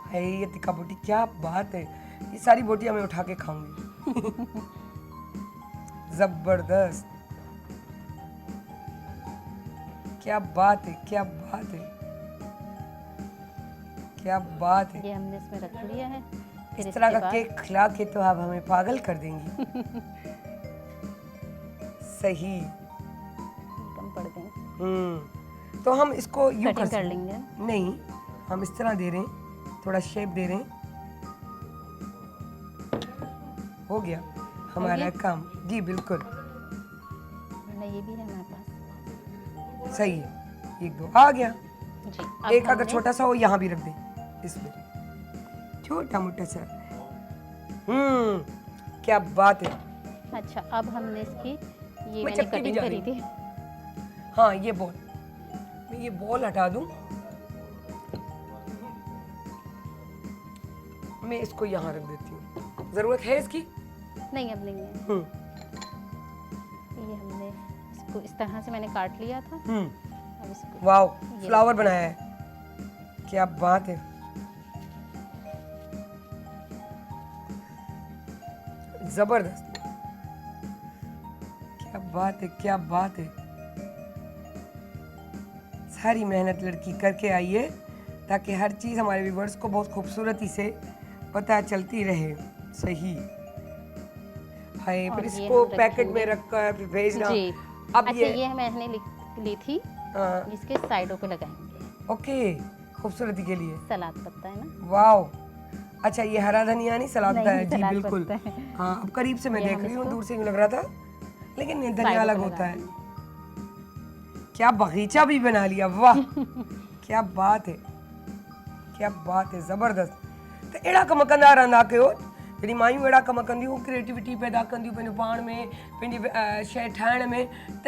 है ये तिक्का बोटी, क्या बात है। ये सारी बोटियां मैं उठा के खाऊंगी। जबरदस्त, क्या बात है, क्या बात है। क्या बात है। ये हमने इसमें रख लिया है। फिर इस तरह इसके का बाद केक खिला के तो आप हमें पागल कर देंगी। सही। कम पड़ गए, तो हम इसको यूं कटिंग कर सकते लेंगे। हैं। नहीं, हम इस तरह दे रहे हैं, थोड़ा शेप दे रहे हैं। हो गया हमारा काम। जी बिल्कुल वरना ये भी है हमारे पास। सही है। एक दो आ गया। जी अब एक अगर हमने- छोटा सा हो यहाँ भी रख दें, इसमें छोटा मोटा सा। क्या बात है। अच्छा अब हमने इसकी ये मैं मैंने चक्की भी कटिंग जा करी रही थी। हाँ ये बॉल, मैं ये बॉल हटा दूं। मैं इसको यहाँ रख देती हूँ। जरूरत है इसकी? नहीं अब नहीं है। हम्म ये हमने इसको इस तरह से मैंने काट लिया था। हम्म अब इसको वाओ, ये फ्लावर बनाया है। क्या बात है। जबरदस्त। क्या बात है, क्या बात है। सारी मेहनत लड़की करके आई है ताकि हर चीज हमारे व्यूवर्स को बहुत खूबसूरती से पता चलती रहे। सही। हाय, और फिर ये इसको हम पैकेट में रखेंगे। रखकर फिर भेजना। जी अब अच्छा ये मैंने ली थी, हाँ, इसके साइडों पे लगाएंगे। ओके, खूबसूरती के लिए। सलाद पत्ता है ना। वाओ। अच्छा ये हरा धनिया नहीं, सलाद नहीं, का है। जी सलाद बिल्कुल। पत्ता है। हाँ अब करीब से मैं ये देख हम रही हूँ, इसको दूर से यूं लग रहा था, लेकिन ये धनिया साइडों अलग पे होता लगा है। देंगे। क्या बगीचा भी बना लिया, वाह। क्या बात है, क्या बात है, जबरदस्त। तो एड़ा कमकंदा रहंदा कयो, जॾहिं मायूं अहिड़ा कम कंदियूं, क्रिएटिविटी पैदा कंदियूं पंहिंजो पाण में, पंहिंजी शइ ठाहिण में, त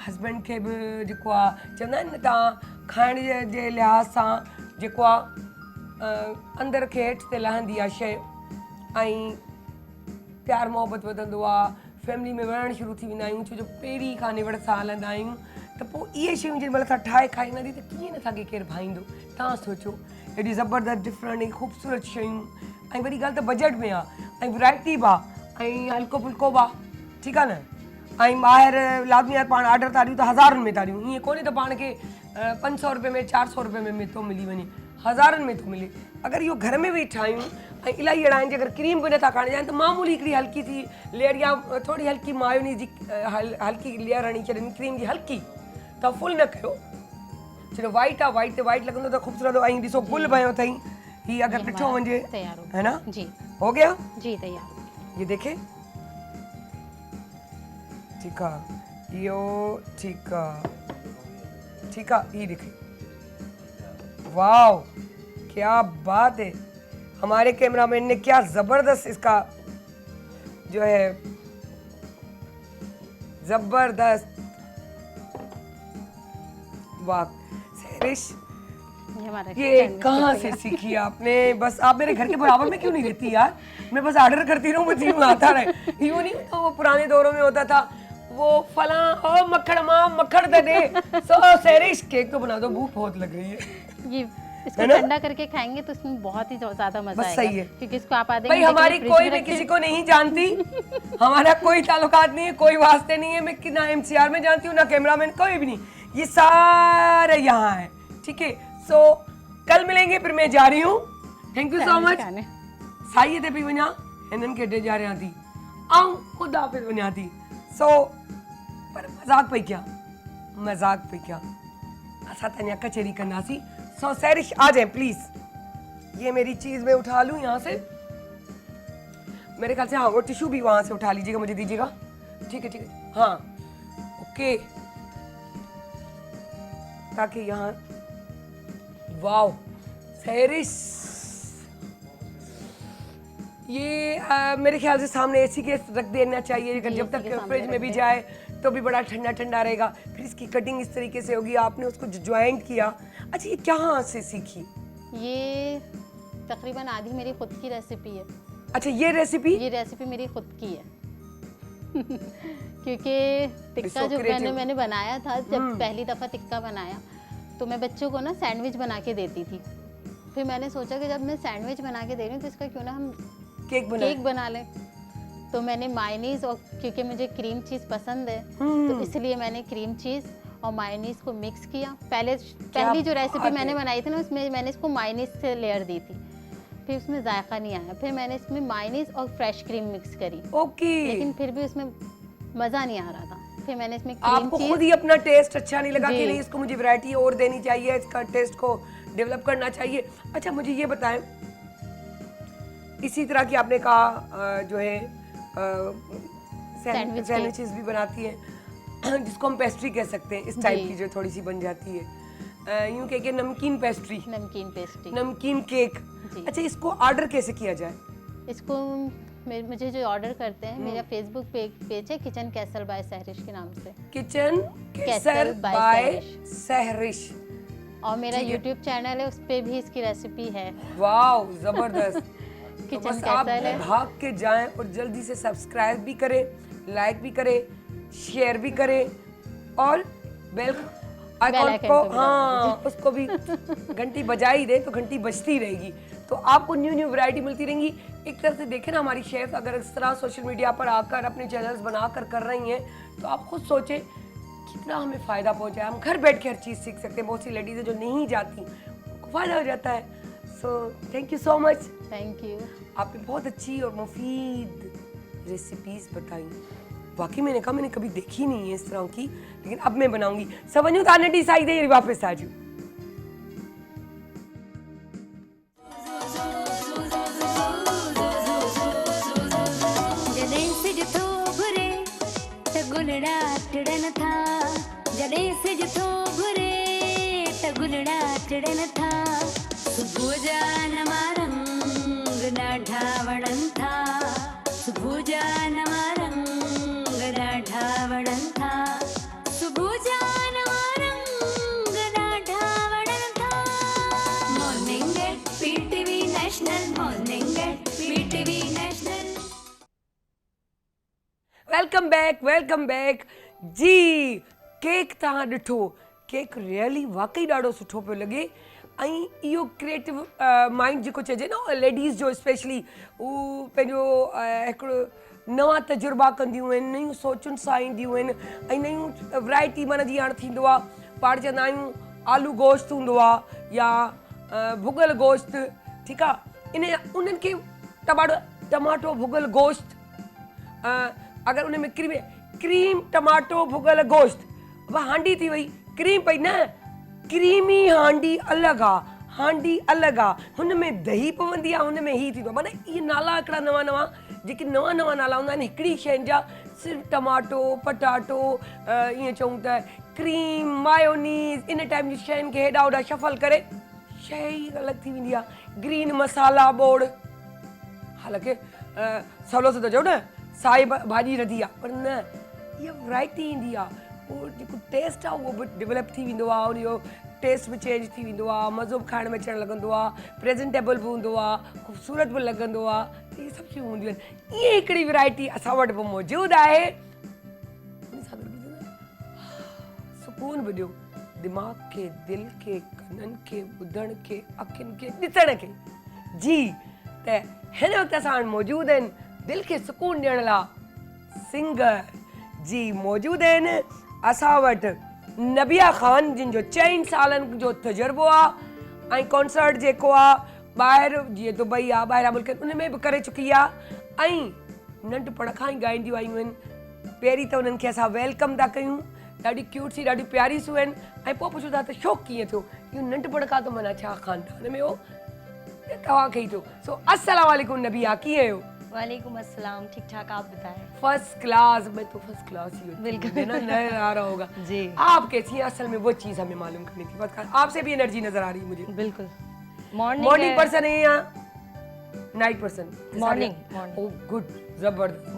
हस्बैंड खे बि जेको आहे चवंदा आहिनि न, तव्हां खाइण जे लिहाज़ सां जेको आहे अंदरि खे हेठि ते लहंदी आहे शइ, ऐं प्यार मोहबत वधंदो आहे, फैमिली में वणणु शुरू थी वेंदा आहियूं, छो जो पहिरीं खां निवड़ सां हलंदा आहियूं। त पोइ इहे शयूं जेॾी महिल असां ठाहे खाईंदासीं त कीअं नथा के केरु भाईंदो। तव्हां सोचो एॾी ज़बरदस्त डिफरेंट ऐं ख़ूबसूरत शयूं, ऐं वरी ॻाल्हि त बजट में आहे, ऐं वैरायटी बि आहे, ऐं हल्को फुल्को बि आहे, ठीकु आहे न। ऐं ॿाहिरि लाज़मी आहे पाण ऑर्डर था ॾियूं त हज़ारनि में था ॾियूं, ईअं कोन्हे त पाण खे 500 रुपए में 400 रुपए में थो मिली वञे, हज़ारनि में थो मिले। अगरि इहो घर में वेही ठाहियूं, ऐं इलाही अहिड़ा आहिनि जे अगरि क्रीम बि नथा खाइण चाहिनि त मामूली हिकिड़ी हल्की सी लेयर या थोरी हल्की मायोनीज़ जी हल्की लेयर हणी छॾनि, क्रीम जी हल्की, त फुल न कयो। छो वाइट आहे, वाइट ते वाइट लॻंदो त ख़ूबसूरत। ऐं ॾिसो गुल भयो अथई, ही अगरि ये ॾिठो हमारा वञे, तैयार हो है ना, जी हो गया। जी तैयार। ये देखे, ठीक है, यो ठीक है, ठीक है, ये देखे, वाओ क्या बात है। हमारे कैमरामैन ने क्या जबरदस्त इसका जो है, जबरदस्त, वाह। सहरिश, ये हमारा ये सैंडविच कहाँ के से तैयार। सीखी आपने? बस आप मेरे घर के बराबर में क्यों नहीं रहती यार? मैं बस ऑर्डर करती रहूं, मुझे यूं आता रहे। यूं नहीं होता, वो पुराने दौरों में होता था, वो फला ओ मक्खड़ माँ मक्खड़ दे दे, सो सहरिश केक तो बना दो, भूख बहुत लग रही है। ये इसको है ना? ठंडा करके खाएंगे तो इसमें बहुत ही ज्यादा मजा बस आएगा। सही है। क्योंकि इसको आप आधे भाई घंटे के हमारी लिए फ्रिज कोई में भी रखें। किसी को नहीं जानती, हमारा कोई ताल्लुकात नहीं है, कोई वास्ते नहीं है, मैं ना एमसीआर में जानती हूँ ना कैमरामैन, कोई भी नहीं, ये सारे यहाँ है। ठीक है, सो कल मिलेंगे, फिर मैं जा रही हूँ। Thank you so sandwich much. खाने। साईअ ते पई वञा, हिननि खे जा रहियां थी, ऐं ख़ुदि हाफ़िज़ वञा थी। सो पर मज़ाक पई कयां, मज़ाक पई कयां, असां त अञा कचहरी कंदासीं। सो सहरिश आ जाए प्लीज़, ये मेरी चीज़ मैं उठा लूँ यहाँ से, मेरे ख्याल से। हाँ वो टिश्यू भी वहाँ से उठा लीजिएगा, मुझे दीजिएगा। ठीक है, ठीक है, हाँ ओके, ताकि यहाँ, वाओ सहरिश, ये मेरे ख्याल से सामने एसी के रख देना चाहिए, अगर जब AC तक के सामने फ्रिज में रख भी दें। जाए तो भी बड़ा ठंडा ठंडा रहेगा। फिर इसकी कटिंग इस तरीके से होगी, आपने उसको ज्वाइंट किया। अच्छा ये कहाँ से सीखी? ये तकरीबन आधी मेरी खुद की रेसिपी है। अच्छा ये रेसिपी, ये रेसिपी मेरी खुद की है। क्योंकि टिक्का so जो creative। मैंने बनाया था, जब पहली दफ़ा टिक्का बनाया तो मैं बच्चों को ना सैंडविच बना के देती थी। फिर मैंने सोचा कि जब मैं सैंडविच बना के दे रही हूँ तो इसका क्यों ना हम केक बना लें। तो मैंने मायोनीज़, और क्योंकि मुझे क्रीम चीज़ पसंद है तो इसलिए मैंने क्रीम चीज़ और मायोनीज को मिक्स किया। पहली जो रेसिपी मैंने बनाई थी ना, उसमें मैंने इसको मायोनीज से लेयर दी थी, फिर उसमें जायका नहीं आया। फिर मैंने इसमें मायोनीज और फ्रेश क्रीम मिक्स करी, ओके। लेकिन फिर भी उसमें मज़ा नहीं आ रहा था। फिर मैंने इसमें आपको खुद ही अपना टेस्ट अच्छा नहीं लगा कि नहीं इसको मुझे वैरायटी और देनी चाहिए, इसका टेस्ट को डेवलप करना चाहिए। अच्छा मुझे ये बताएं, इसी तरह की आपने कहा जो है सैंडविचेस भी बनाती हैं जिसको हम पेस्ट्री कह सकते हैं, इस टाइप की जो थोड़ी सी बन जाती है, यूं कह के नमकीन पेस्ट्री, नमकीन केक। अच्छा इसको ऑर्डर कैसे किया जाए? इसको मुझे जो ऑर्डर करते हैं, मेरा फेसबुक पेज है किचन कैसल बाय सहरिश के नाम से, किचन कैसल बाय सहरिश, और मेरा यूट्यूब चैनल है, उस पे भी इसकी रेसिपी है। वाओ जबरदस्त। किचन तो बस आप कैसल है, भाग के जाएं और जल्दी से सब्सक्राइब भी करें, लाइक भी करें, शेयर भी करें और बेल आइकॉन को, हाँ उसको भी घंटी बजा ही दे तो घंटी बजती रहेगी, तो आपको न्यू वैरायटी मिलती रहेंगी। एक तरह से देखें ना, हमारी शेफ अगर इस तरह सोशल मीडिया पर आकर अपने चैनल्स बनाकर कर रही हैं, तो आप खुद सोचें कितना हमें फ़ायदा पहुंचा है। हम घर बैठ के हर चीज़ सीख सकते हैं। बहुत सी लेडीज़ जो नहीं जाती उनको फ़ायदा हो जाता है। So thank you so much. Thank you. आपने बहुत अच्छी और मुफीद रेसिपीज़ बताई। वाकई मैंने कहा मैंने कभी देखी नहीं है इस तरह की, लेकिन अब मैं बनाऊंगी। सवन्यू ताने डिसाइड है वापस आजू। जॾहिं सिज थो घुरे त गुलड़ा टिड़न था, जॾहिं सिज थो घुरे त गुलड़ा टिड़न था, सुबुह जा नवां रंग ॾाढा वणनि था, सुबुह जा नवां रंग ॾाढा वणनि था, सुबुह जा नवां रंग ॾाढा वणनि था। Morning at PTV national, morning at PTV national. Welcome back ji. Cake तव्हां ॾिठो, केक रियली वाकई ॾाढो सुठो पियो लॻे। ऐं इहो क्रिएटिव माइंड जेको चइजे न, लेडीज़ जो स्पेशली, उहो पंहिंजो हिकिड़ो नवां तजुर्बा कंदियूं आहिनि, नयूं सोचुनि सां ईंदियूं आहिनि, ऐं नयूं वैरायटी माना जीअं हाणे थींदो आहे, पाण चवंदा आहियूं आलू गोश्त हूंदो आहे या भुॻल गोश्त, ठीकु आहे, उन्हनि खे टमाटो भुॻल गोश्त, अगरि उन में क्रीम टमाटो भुॻल गोश्त, हांडी थी वई, क्रीम पई न, क्रीमी हांडी अलॻि आहे, हांडी अलॻि आहे, हुन में दही पवंदी आहे, हुन में ही थींदो आहे। माना इहे नाला हिकिड़ा नवां जेके नवां नाला हूंदा आहिनि हिकिड़ी शयुनि जा, सिर्फ़ु टमाटो पटाटो, ईअं चऊं त क्रीम मायोनीज़, इन टाइप जी शयुनि खे हेॾा होॾा शफल करे शइ ई अलॻि थी वेंदी आहे। ग्रीन मसाला बोर्ड, हालांकि सवलो सिधो चओ न साई भाॼी रधी आहे, पर न, इहा वैरायटी ईंदी आहे, उहो जेको टेस्ट आहे उहो बि डेवलप थी वेंदो आहे, और इहो टेस्ट बि चेंज थी वेंदो आहे, मज़ो बि खाइण में अचणु लॻंदो आहे, प्रेज़ेंटेबल बि हूंदो आहे, ख़ूबसूरत बि लॻंदो आहे, त इहे सभु शयूं हूंदियूं आहिनि। ईअं हिकिड़ी वैरायटी असां वटि बि मौजूदु आहे, उन सां गॾु सुकून बि ॾियो दिमाग़ खे, दिलि खे, कननि खे, ॿुधण खे, अखियुनि खे, ॾिसण खे। जी, त हिन वक़्तु असां वटि मौजूदु आहिनि दिलि खे सुकून ॾियण लाइ सिंगर जी मौजूदु आहिनि असां वटि नबिया ख़ान, जिन जो 4 सालनि जो तजुर्बो आहे, ऐं कॉन्सर्ट जेको आहे ॿाहिरि जीअं दुबई आहे, ॿाहिरां मुल्क उन में बि करे चुकी आहे, ऐं नंढपण खां ई ॻाईंदियूं आयूं आहिनि। पहिरीं त उन्हनि खे असां वेलकम था कयूं, ॾाढी क्यूट सी, ॾाढी प्यारी सूं आहिनि, ऐं पोइ पुछूं था त शौक़ु कीअं थियो, इहो नंढपण खां त माना छा ख़ानदान में हो तव्हांखे ई थियो। सो अस्सलाम वालेकुम नबिया, कीअं आहियो? वालेकुम अस्सलाम, ठीक ठाक, आप बताएं? फर्स्ट क्लास, मैं तो फर्स्ट क्लास ही हूँ, बिल्कुल ना, नजर आ रहा होगा जी। आप कैसी हैं? असल में वो चीज़ हमें मालूम करनी थी। फर्स्ट क्लास, आपसे भी एनर्जी नजर आ रही है मुझे। बिल्कुल। मॉर्निंग पर्सन है या night person? Morning. Oh good, जबरदस्त।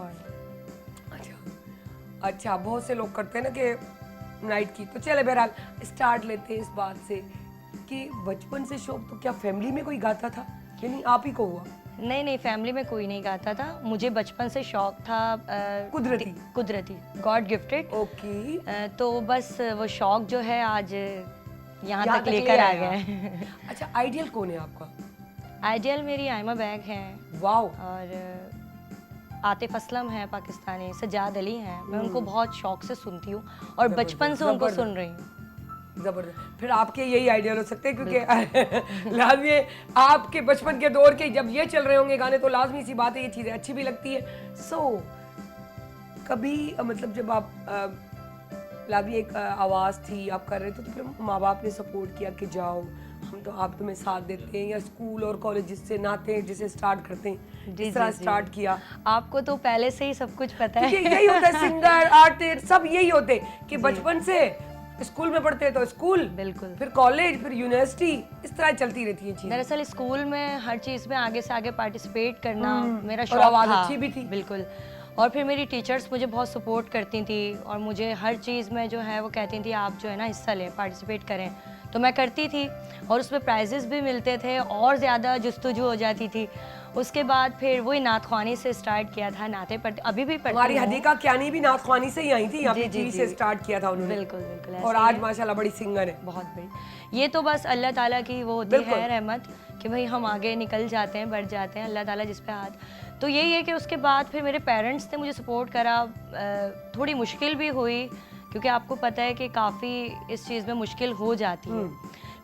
अच्छा, बहुत से लोग करते हैं ना कि नाइट की, तो चले बहरहाल स्टार्ट लेते हैं इस बात से कि बचपन से शौक तो क्या फैमिली में कोई गाता था कि नहीं आप ही को हुआ? नहीं, फैमिली में कोई नहीं गाता था, मुझे बचपन से शौक था कुदरती, गॉड गिफ्टेड। ओके। तो बस वो शौक जो है आज यहाँ तक लेकर आ गए। अच्छा, आइडियल कौन है आपका? आइडियल मेरी आयमा बैग है। वाओ। और आतिफ असलम है पाकिस्तानी, सज्जाद अली हैं, मैं उनको बहुत शौक से सुनती हूँ और बचपन से उनको सुन रही हूँ। जबरदस्त। फिर आपके यही आइडियल हो सकते हैं क्योंकि लाजमी है, आपके बचपन के दौर के जब ये चल रहे होंगे गाने तो लाजमी सी बात है, ये चीज़ें अच्छी भी लगती है। कभी मतलब जब आप लाजमी एक आवाज़ थी आप कर रहे थे तो फिर माँ बाप ने सपोर्ट किया कि जाओ हम तो आप तुम्हें साथ देते हैं, या स्कूल और कॉलेज जिससे नाते हैं जिसे स्टार्ट करते हैं जिस तरह स्टार्ट किया? आपको तो पहले से ही सब कुछ पता है। यही होता है, सिंगर आर्टिस्ट सब यही होते कि बचपन से स्कूल में पढ़ते हैं तो स्कूल, बिल्कुल, फिर कॉलेज, फिर यूनिवर्सिटी, इस तरह चलती रहती है चीज़। दरअसल स्कूल में हर चीज़ में आगे से आगे पार्टिसिपेट करना मेरा और शौक आवाज़ था। अच्छी भी थी। बिल्कुल। और फिर मेरी टीचर्स मुझे बहुत सपोर्ट करती थी और मुझे हर चीज़ में जो है वो कहती थी आप जो है ना हिस्सा लें, पार्टिसिपेट करें, तो मैं करती थी और उसमें प्राइजेस भी मिलते थे और ज़्यादा जुस्तजू हो जाती थी। उसके बाद फिर वही नात ख्वानी से स्टार्ट किया था, नाते पढ़ते अभी भी पढ़ती हमारी हूँ। हदीका क्यानी भी नात ख्वानी से ही आई थी, यहाँ जी, पे जी, टीवी जी। से स्टार्ट किया था उन्होंने। बिल्कुल बिल्कुल ऐसे और ही आज है। माशाल्लाह बड़ी सिंगर है। बहुत बड़ी। ये तो बस अल्लाह ताला की वो होती बिल्कुल। है रहमत कि भाई हम आगे निकल जाते हैं, बढ़ जाते हैं, अल्लाह ताला जिस पे हाथ। तो यही है कि उसके बाद फिर मेरे पेरेंट्स ने मुझे सपोर्ट करा। थोड़ी मुश्किल भी हुई क्योंकि आपको पता है कि काफ़ी इस चीज़ में मुश्किल हो जाती है,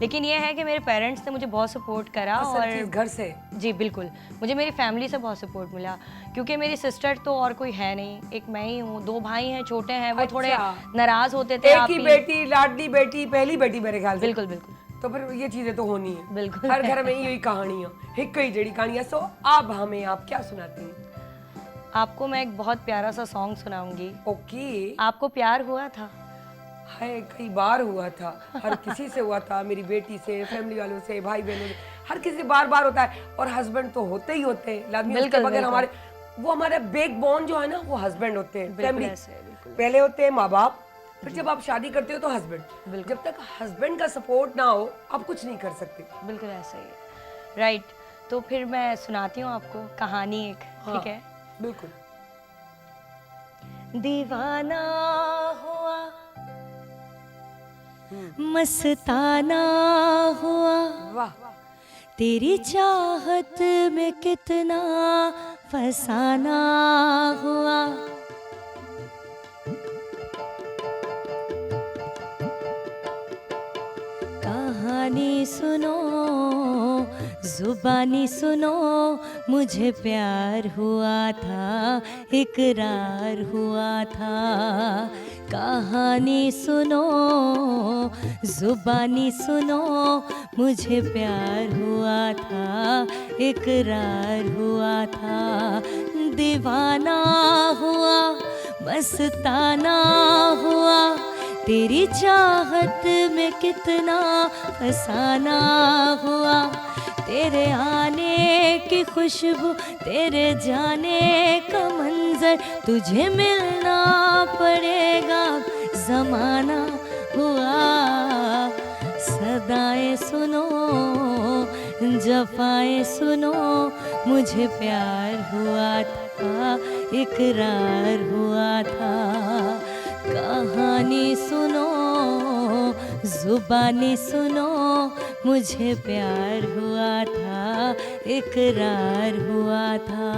लेकिन ये है कि मेरे पेरेंट्स ने मुझे बहुत सपोर्ट करा। असल और चीज़ घर से। जी बिल्कुल, मुझे मेरी फैमिली से बहुत सपोर्ट मिला क्योंकि मेरी सिस्टर तो और कोई है नहीं, एक मैं ही हूँ, 2 भाई हैं छोटे हैं, वो थोड़े अच्छा। नाराज़ होते थे। एक ही बेटी, लाडली बेटी, पहली बेटी मेरे ख्याल से। बिल्कुल बिल्कुल तो फिर ये चीजें तो होनी है, बिल्कुल। हर घर में यही कहानियां, एक ही जड़ी कहानियां। सो अब हमें आप क्या सुनाती हैं? आपको मैं एक बहुत प्यारा सा सॉन्ग सुनाऊंगी। ओके। आपको प्यार हुआ था? है, कई बार हुआ था, हर किसी से हुआ था, मेरी बेटी से, फैमिली वालों से, भाई बहनों से, हर किसी से बार बार होता है। और हस्बैंड तो होते ही होते हैं लाजमी, उसके बिल्कुल, बगैर बिल्कुल। हमारे वो हमारे बैकबोन जो है ना वो हस्बैंड होते हैं। बिल्कुल फैमिली ऐसे है, बिल्कुल। पहले होते हैं माँ बाप, फिर जब आप शादी करते हो तो हस्बैंड। जब तक हस्बैंड का सपोर्ट ना हो आप कुछ नहीं कर सकते। बिल्कुल ऐसा ही है। राइट, तो फिर मैं सुनाती हूँ आपको कहानी एक, ठीक है? बिल्कुल। दीवाना हुआ, मस्ताना हुआ, वाह। तेरी चाहत में कितना फसाना हुआ। कहानी सुनो, जुबानी सुनो, मुझे प्यार हुआ था, इकरार हुआ था। कहानी सुनो, जुबानी सुनो, मुझे प्यार हुआ था, इकरार हुआ था। दीवाना हुआ, मस्ताना हुआ, तेरी चाहत में कितना फसाना हुआ। तेरे आने की खुशबू, तेरे जाने का मंजर, तुझे मिलना पड़ेगा, ज़माना हुआ। सदाएं सुनो, जफ़ाएं सुनो, मुझे प्यार हुआ था, इकरार हुआ था। कहानी सुनो, जुबानी सुनो, मुझे प्यार हुआ था, इकरार हुआ था।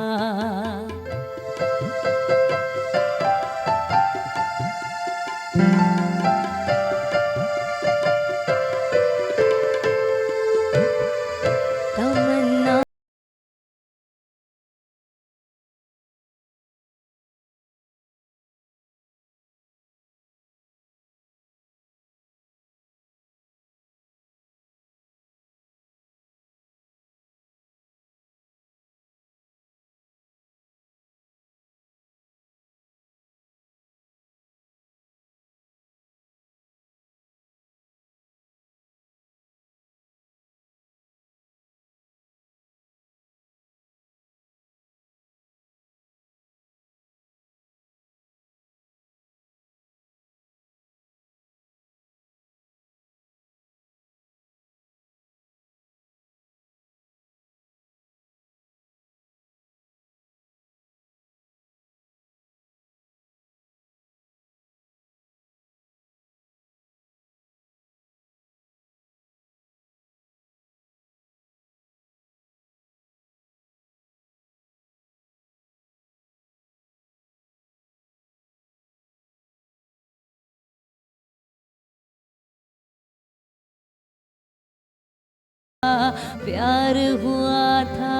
प्यार हुआ था,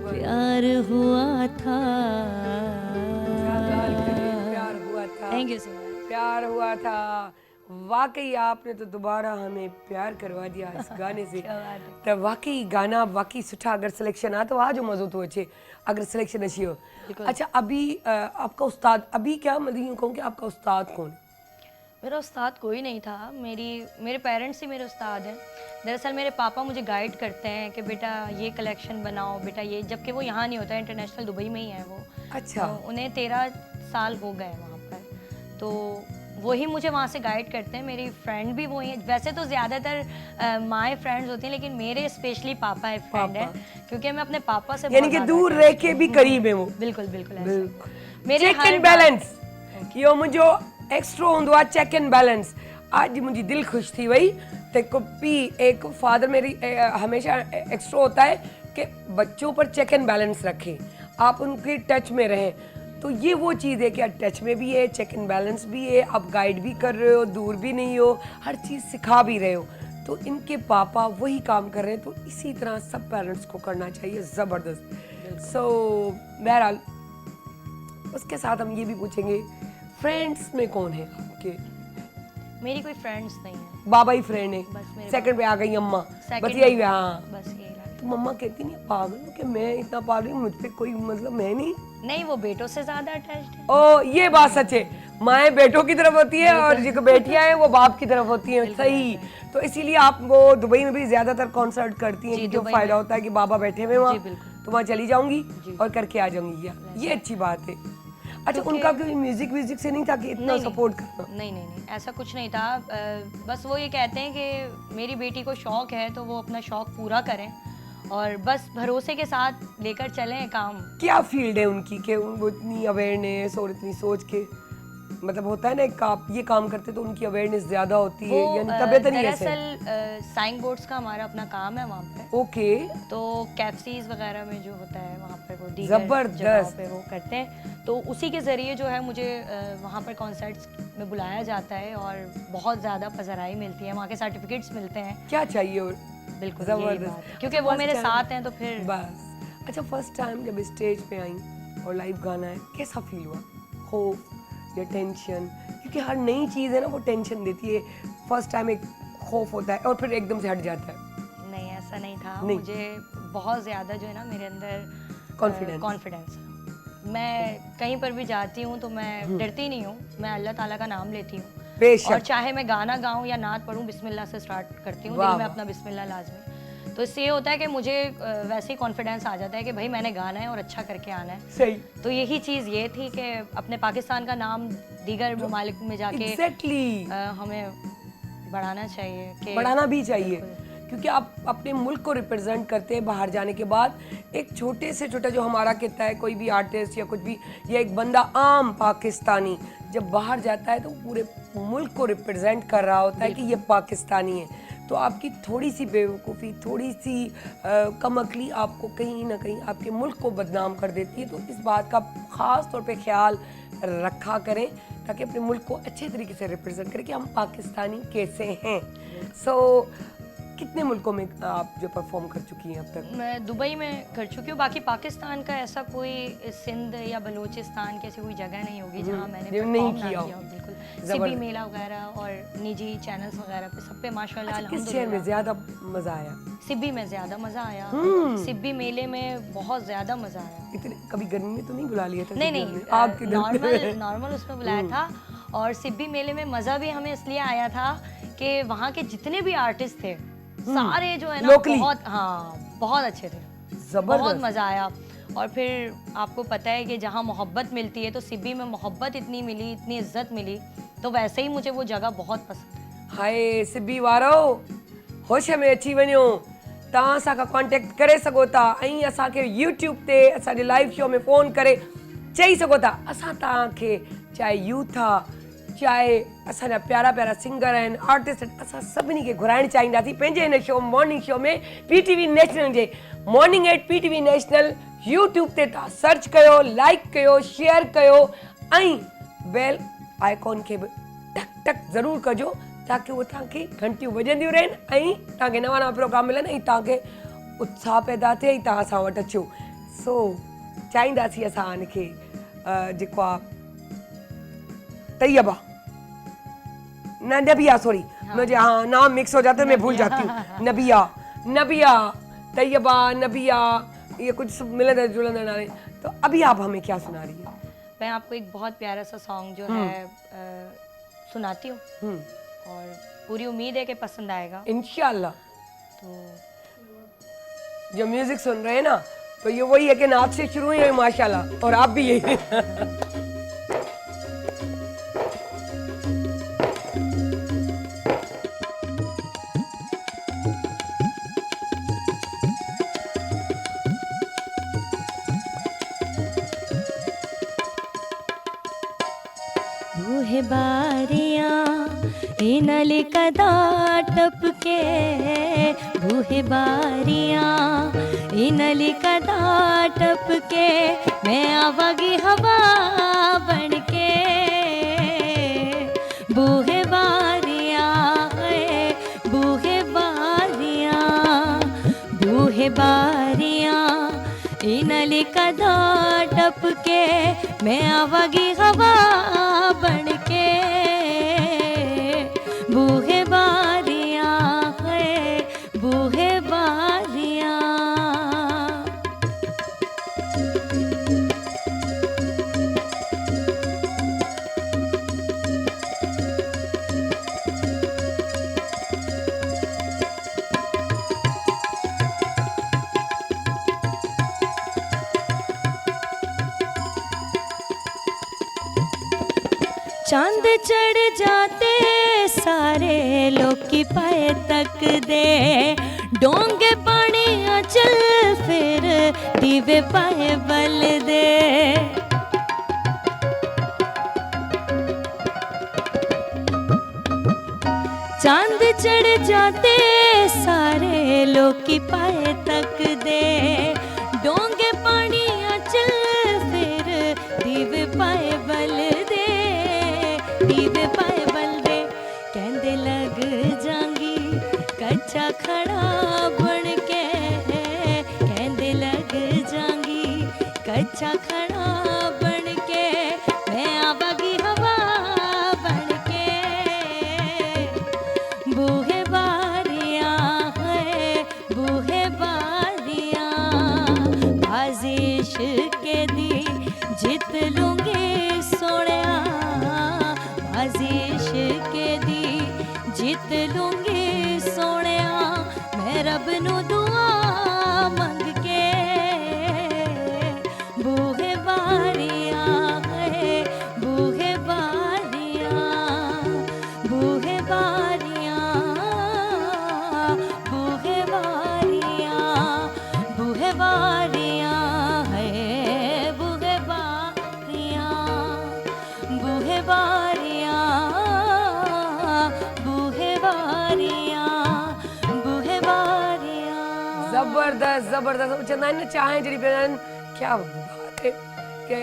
प्यार हुआ था। प्यार हुआ था, थैंक यू सो मच। प्यार हुआ था। वाकई आपने तो दोबारा हमें प्यार करवा दिया इस गाने से। तो वाकई गाना वाकई सुठा अगर सिलेक्शन आ तो आज मज़ो तो अचे अगर सिलेक्शन अच्छी हो। अच्छा अभी आपका उस्ताद अभी क्या मतलब यूँ कहूँ कि आपका उस्ताद कौन है? मेरा उस्ताद कोई नहीं था, मेरे पेरेंट्स ही मेरे उस्ताद हैं। दरअसल मेरे पापा मुझे गाइड करते हैं कि बेटा ये कलेक्शन बनाओ, बेटा ये, जबकि वो यहाँ नहीं होता है, इंटरनेशनल दुबई में ही है वो। अच्छा। तो उन्हें 13 साल हो गए वहाँ पर, तो वही मुझे वहाँ से गाइड करते हैं। मेरी फ्रेंड भी वही है, वैसे तो ज़्यादातर माए फ्रेंड्स होती हैं, लेकिन मेरे स्पेशली पापा है फ्रेंड है, क्योंकि मैं अपने पापा से यानी कि दूर रह के भी करीब है वो। बिल्कुल बिल्कुल बिल्कुल। मेरे चेक एंड बैलेंस यो मुझो एक्स्ट्रा होंदो आ चेक एंड बैलेंस। आज मुझे दिल खुश थी वही ते को भी एक फादर मेरी हमेशा एक्स्ट्रा होता है कि बच्चों पर चेक एंड बैलेंस रखें, आप उनके टच में रहें। तो ये वो चीज़ है कि आप टच में भी है, चेक एंड बैलेंस भी है, आप गाइड भी कर रहे हो, दूर भी नहीं हो, हर चीज़ सिखा भी रहे हो। तो इनके पापा वही काम कर रहे हैं, तो इसी तरह सब पेरेंट्स को करना चाहिए। ज़बरदस्त। सो बहरहाल उसके साथ हम ये भी पूछेंगे फ्रेंड्स में कौन है आपके? मेरी कोई फ्रेंड्स नहीं है, बाबा ही फ्रेंड है। बस मेरे सेकंड पे आ गई अम्मा, Second बस यही में- हाँ। बस यही लगा। तो मम्मा कहती नहीं पागल हो कि मैं इतना पागल हूँ, मुझ पे कोई मतलब मैं नहीं। नहीं, वो बेटों से ज्यादा अटैच्ड है। ओ ये बात सच है, माएँ बेटों की तरफ होती है और जो बेटियां हैं वो बाप की तरफ होती हैं। सही। तो इसीलिए आप वो दुबई में भी ज्यादातर कॉन्सर्ट करती हैं, जी, क्योंकि दुबई फायदा में। होता है कि बाबा बैठे हुए वहाँ, जी, बिल्कुल। तो वहाँ चली जाऊंगी और करके आ जाऊंगी। ये अच्छी बात है। अच्छा उनका कोई म्यूजिक व्यूजिक से नहीं था कि इतना नहीं, सपोर्ट करना? नहीं, ऐसा कुछ नहीं था। बस वो ये कहते हैं कि मेरी बेटी को शौक है तो वो अपना शौक पूरा करें, और बस भरोसे के साथ लेकर चलें काम। क्या फील्ड है उनकी कि वो इतनी अवेयरनेस और इतनी सोच के मतलब होता है ना कि आप ये काम करते तो उनकी अवेयरनेस ज्यादा होती है, यानी तबियत नहीं है ऐसे? दरअसल साइन बोर्ड्स का हमारा अपना काम है वहाँ पे। ओके। तो कैप्सीज वगैरह में जो होता है वहाँ पर वो दीगर जबरदस्त। जगहों पे वो करते हैं, तो उसी के ज़रिए जो है मुझे वहाँ पर कॉन्सर्ट्स में बुलाया जाता है और बहुत ज़्यादा पज़राई मिलती है, वहाँ के सर्टिफिकेट्स मिलते हैं। क्या चाहिए और बिल्कुल यही बात है, जबरदस्त। क्योंकि वो मेरे साथ हैं तो फिर बस। अच्छा फर्स्ट टाइम जब स्टेज पे आई और लाइव गाना है, कैसा फील हुआ? खौफ या टेंशन? क्योंकि हर नई चीज़ है ना वो टेंशन देती है। फर्स्ट टाइम एक खौफ होता है और फिर एकदम से हट जाता है। नहीं, ऐसा नहीं था। नहीं। मुझे बहुत ज़्यादा जो है ना मेरे अंदर Confidence। कॉन्फिडेंस। मैं कहीं पर भी जाती हूँ तो मैं डरती नहीं हूँ, मैं अल्लाह ताला का नाम लेती हूँ। बेशक। और चाहे मैं गाना गाऊँ या नात पढ़ूँ, बिस्मिल्लाह से स्टार्ट करती हूँ, वाह, दिल में वाह। अपना बिस्मिल्लाह लाजमी। तो इससे ये होता है कि मुझे वैसे ही कॉन्फिडेंस आ जाता है कि भाई मैंने गाना है और अच्छा करके आना है। सही। तो यही चीज़ ये थी कि अपने पाकिस्तान का नाम दीगर ममालिक में जाके एग्जैक्टली हमें बढ़ाना चाहिए कि बढ़ाना भी चाहिए, क्योंकि आप अपने मुल्क को रिप्रेजेंट करते हैं। बाहर जाने के बाद एक छोटे से छोटा जो हमारा कहता है कोई भी आर्टिस्ट या कुछ भी, या एक बंदा आम पाकिस्तानी जब बाहर जाता है तो पूरे मुल्क को रिप्रेजेंट कर रहा होता है कि ये पाकिस्तानी है। तो आपकी थोड़ी सी बेवकूफ़ी, थोड़ी सी कमअक्ली आपको कहीं ना कहीं आपके मुल्क को बदनाम कर देती है। तो इस बात का ख़ास तौर पे ख्याल रखा करें ताकि अपने मुल्क को अच्छे तरीके से रिप्रेजेंट करें कि हम पाकिस्तानी कैसे हैं। सो कितने मुल्कों में आप जो परफॉर्म कर चुकी हैं अब तक? मैं दुबई में कर चुकी हूँ। बाकी पाकिस्तान का ऐसा कोई सिंध या बलूचिस्तान की ऐसी कोई जगह नहीं होगी जहाँ मैंने जो नहीं परफॉर्म ना किया हो। किया हो। बिल्कुल। जबरदस्त। सिब्बी मेला वगैरह और निजी चैनल्स वगैरह पे सब पे माशाल्लाह अच्छा, किस शहर में अल्हम्दुलिल्लाह। ज़्यादा मज़ा आया? सिब्बी में ज़्यादा मज़ा आया। सिब्बी मेले में बहुत ज़्यादा मज़ा आया। इतने कभी गर्मी में तो नहीं बुला लिया था? नहीं सिब्बी नहीं, में? आग के दिन नॉर्मल उसमें बुलाया था। और सिब्बी मेले में मज़ा भी हमें इसलिए आया था कि वहाँ के जितने भी आर्टिस्ट थे सारे जो है ना Locally। बहुत अच्छे थे, बहुत जबरदस्त। मज़ा आया। और फिर आपको पता है कि जहाँ मोहब्बत मिलती है, तो सिब्बी में मोहब्बत इतनी मिली, इतनी इज्जत मिली, तो वैसे ही मुझे वो जगह बहुत पसंद है। हाय सिब्बी वारो, होश में अची वञो, तव्हां असांखां कॉन्टेक्ट करे सघो था ऐं असांखे यूट्यूब ते असांजे लाइव शो में फ़ोन करे चई सघो था असां तव्हांखे, चाहे यूथ आहे, चाहे असांजा प्यारा प्यारा सिंगर आहिनि, आर्टिस्ट आहिनि, असां सभिनी खे घुराइणु चाहींदासीं पंहिंजे हिन शो मॉर्निंग शो में PTV नेशनल जे morning at PTV national YouTube ते तव्हां सर्च कयो, लाइक कयो, शेयर कयो ऐं बेल आइकॉन खे बि टक टक ज़रूरु कजो ताकी उहो तव्हांखे घंटियूं वॼंदियूं रहनि ऐं तव्हांखे नवां नवां प्रोग्राम मिलनि ऐं तव्हांखे उत्साह पैदा थिए ऐं तव्हां असां वटि अचो। सो चाहींदासीं असां हिनखे जेको आहे तैयबा न नबिया, सॉरी मुझे हाँ नाम मिक्स हो जाते हैं, मैं भूल जाती हूँ। नबिया तैयबा नबिया, ये कुछ मिलने जुलने नाले। तो अभी आप हमें क्या सुना रही है? मैं आपको एक बहुत प्यारा सा सॉन्ग जो है सुनाती हूँ और पूरी उम्मीद है कि पसंद आएगा इंशाल्लाह। तो जो म्यूजिक सुन रहे हैं ना, तो ये वही है कि नाच से शुरू हुई है माशाल्लाह, और आप भी यही बूहे बारियां इनल कदा टपके, बूहे बारियां इनल कदा टपके, मैं आवागी हवा बनके। बूहे बारियां बूहे बारियां बूहे बारियां इनल कदा टपके, मैं आवागी हवा बनके। बूहे बारियां बूहे बारियां। चांद चढ़ जाते सारे लोकी पाए तक दे, डोंगे पानी चल फिर दीवे पाए बल दे। चांद चढ़ जाते सारे लोकी पाए तक दे, डोंगे पानी चल फिर दीवे पाए बल दे। दीवे पाए बल दे कहंदे लग जांगी कच्चा खड़ा बन के, कहंदे लग जांगी कच्चा खड़ा बन के, मैं आवागी हवा बन के। बूहे बारियां बूहे बारियां, आजीश के दी जित लूंगी सोनिया, आजीश के दी जित लूंगी सोनिया, मैं रब नू दुआ मंग के। बूहे बारियां बूहे बारियां बूहे बारियां बूहे बारियां बूहे बारियां बूहे बारियां बूहे बारियां बूहे बारियां बूहे बारियां। जबरदस्त जबरदस्त। चवंदा आहिनि न चांहि जॾहिं पीअंदा आहिनि, क्या बात है कि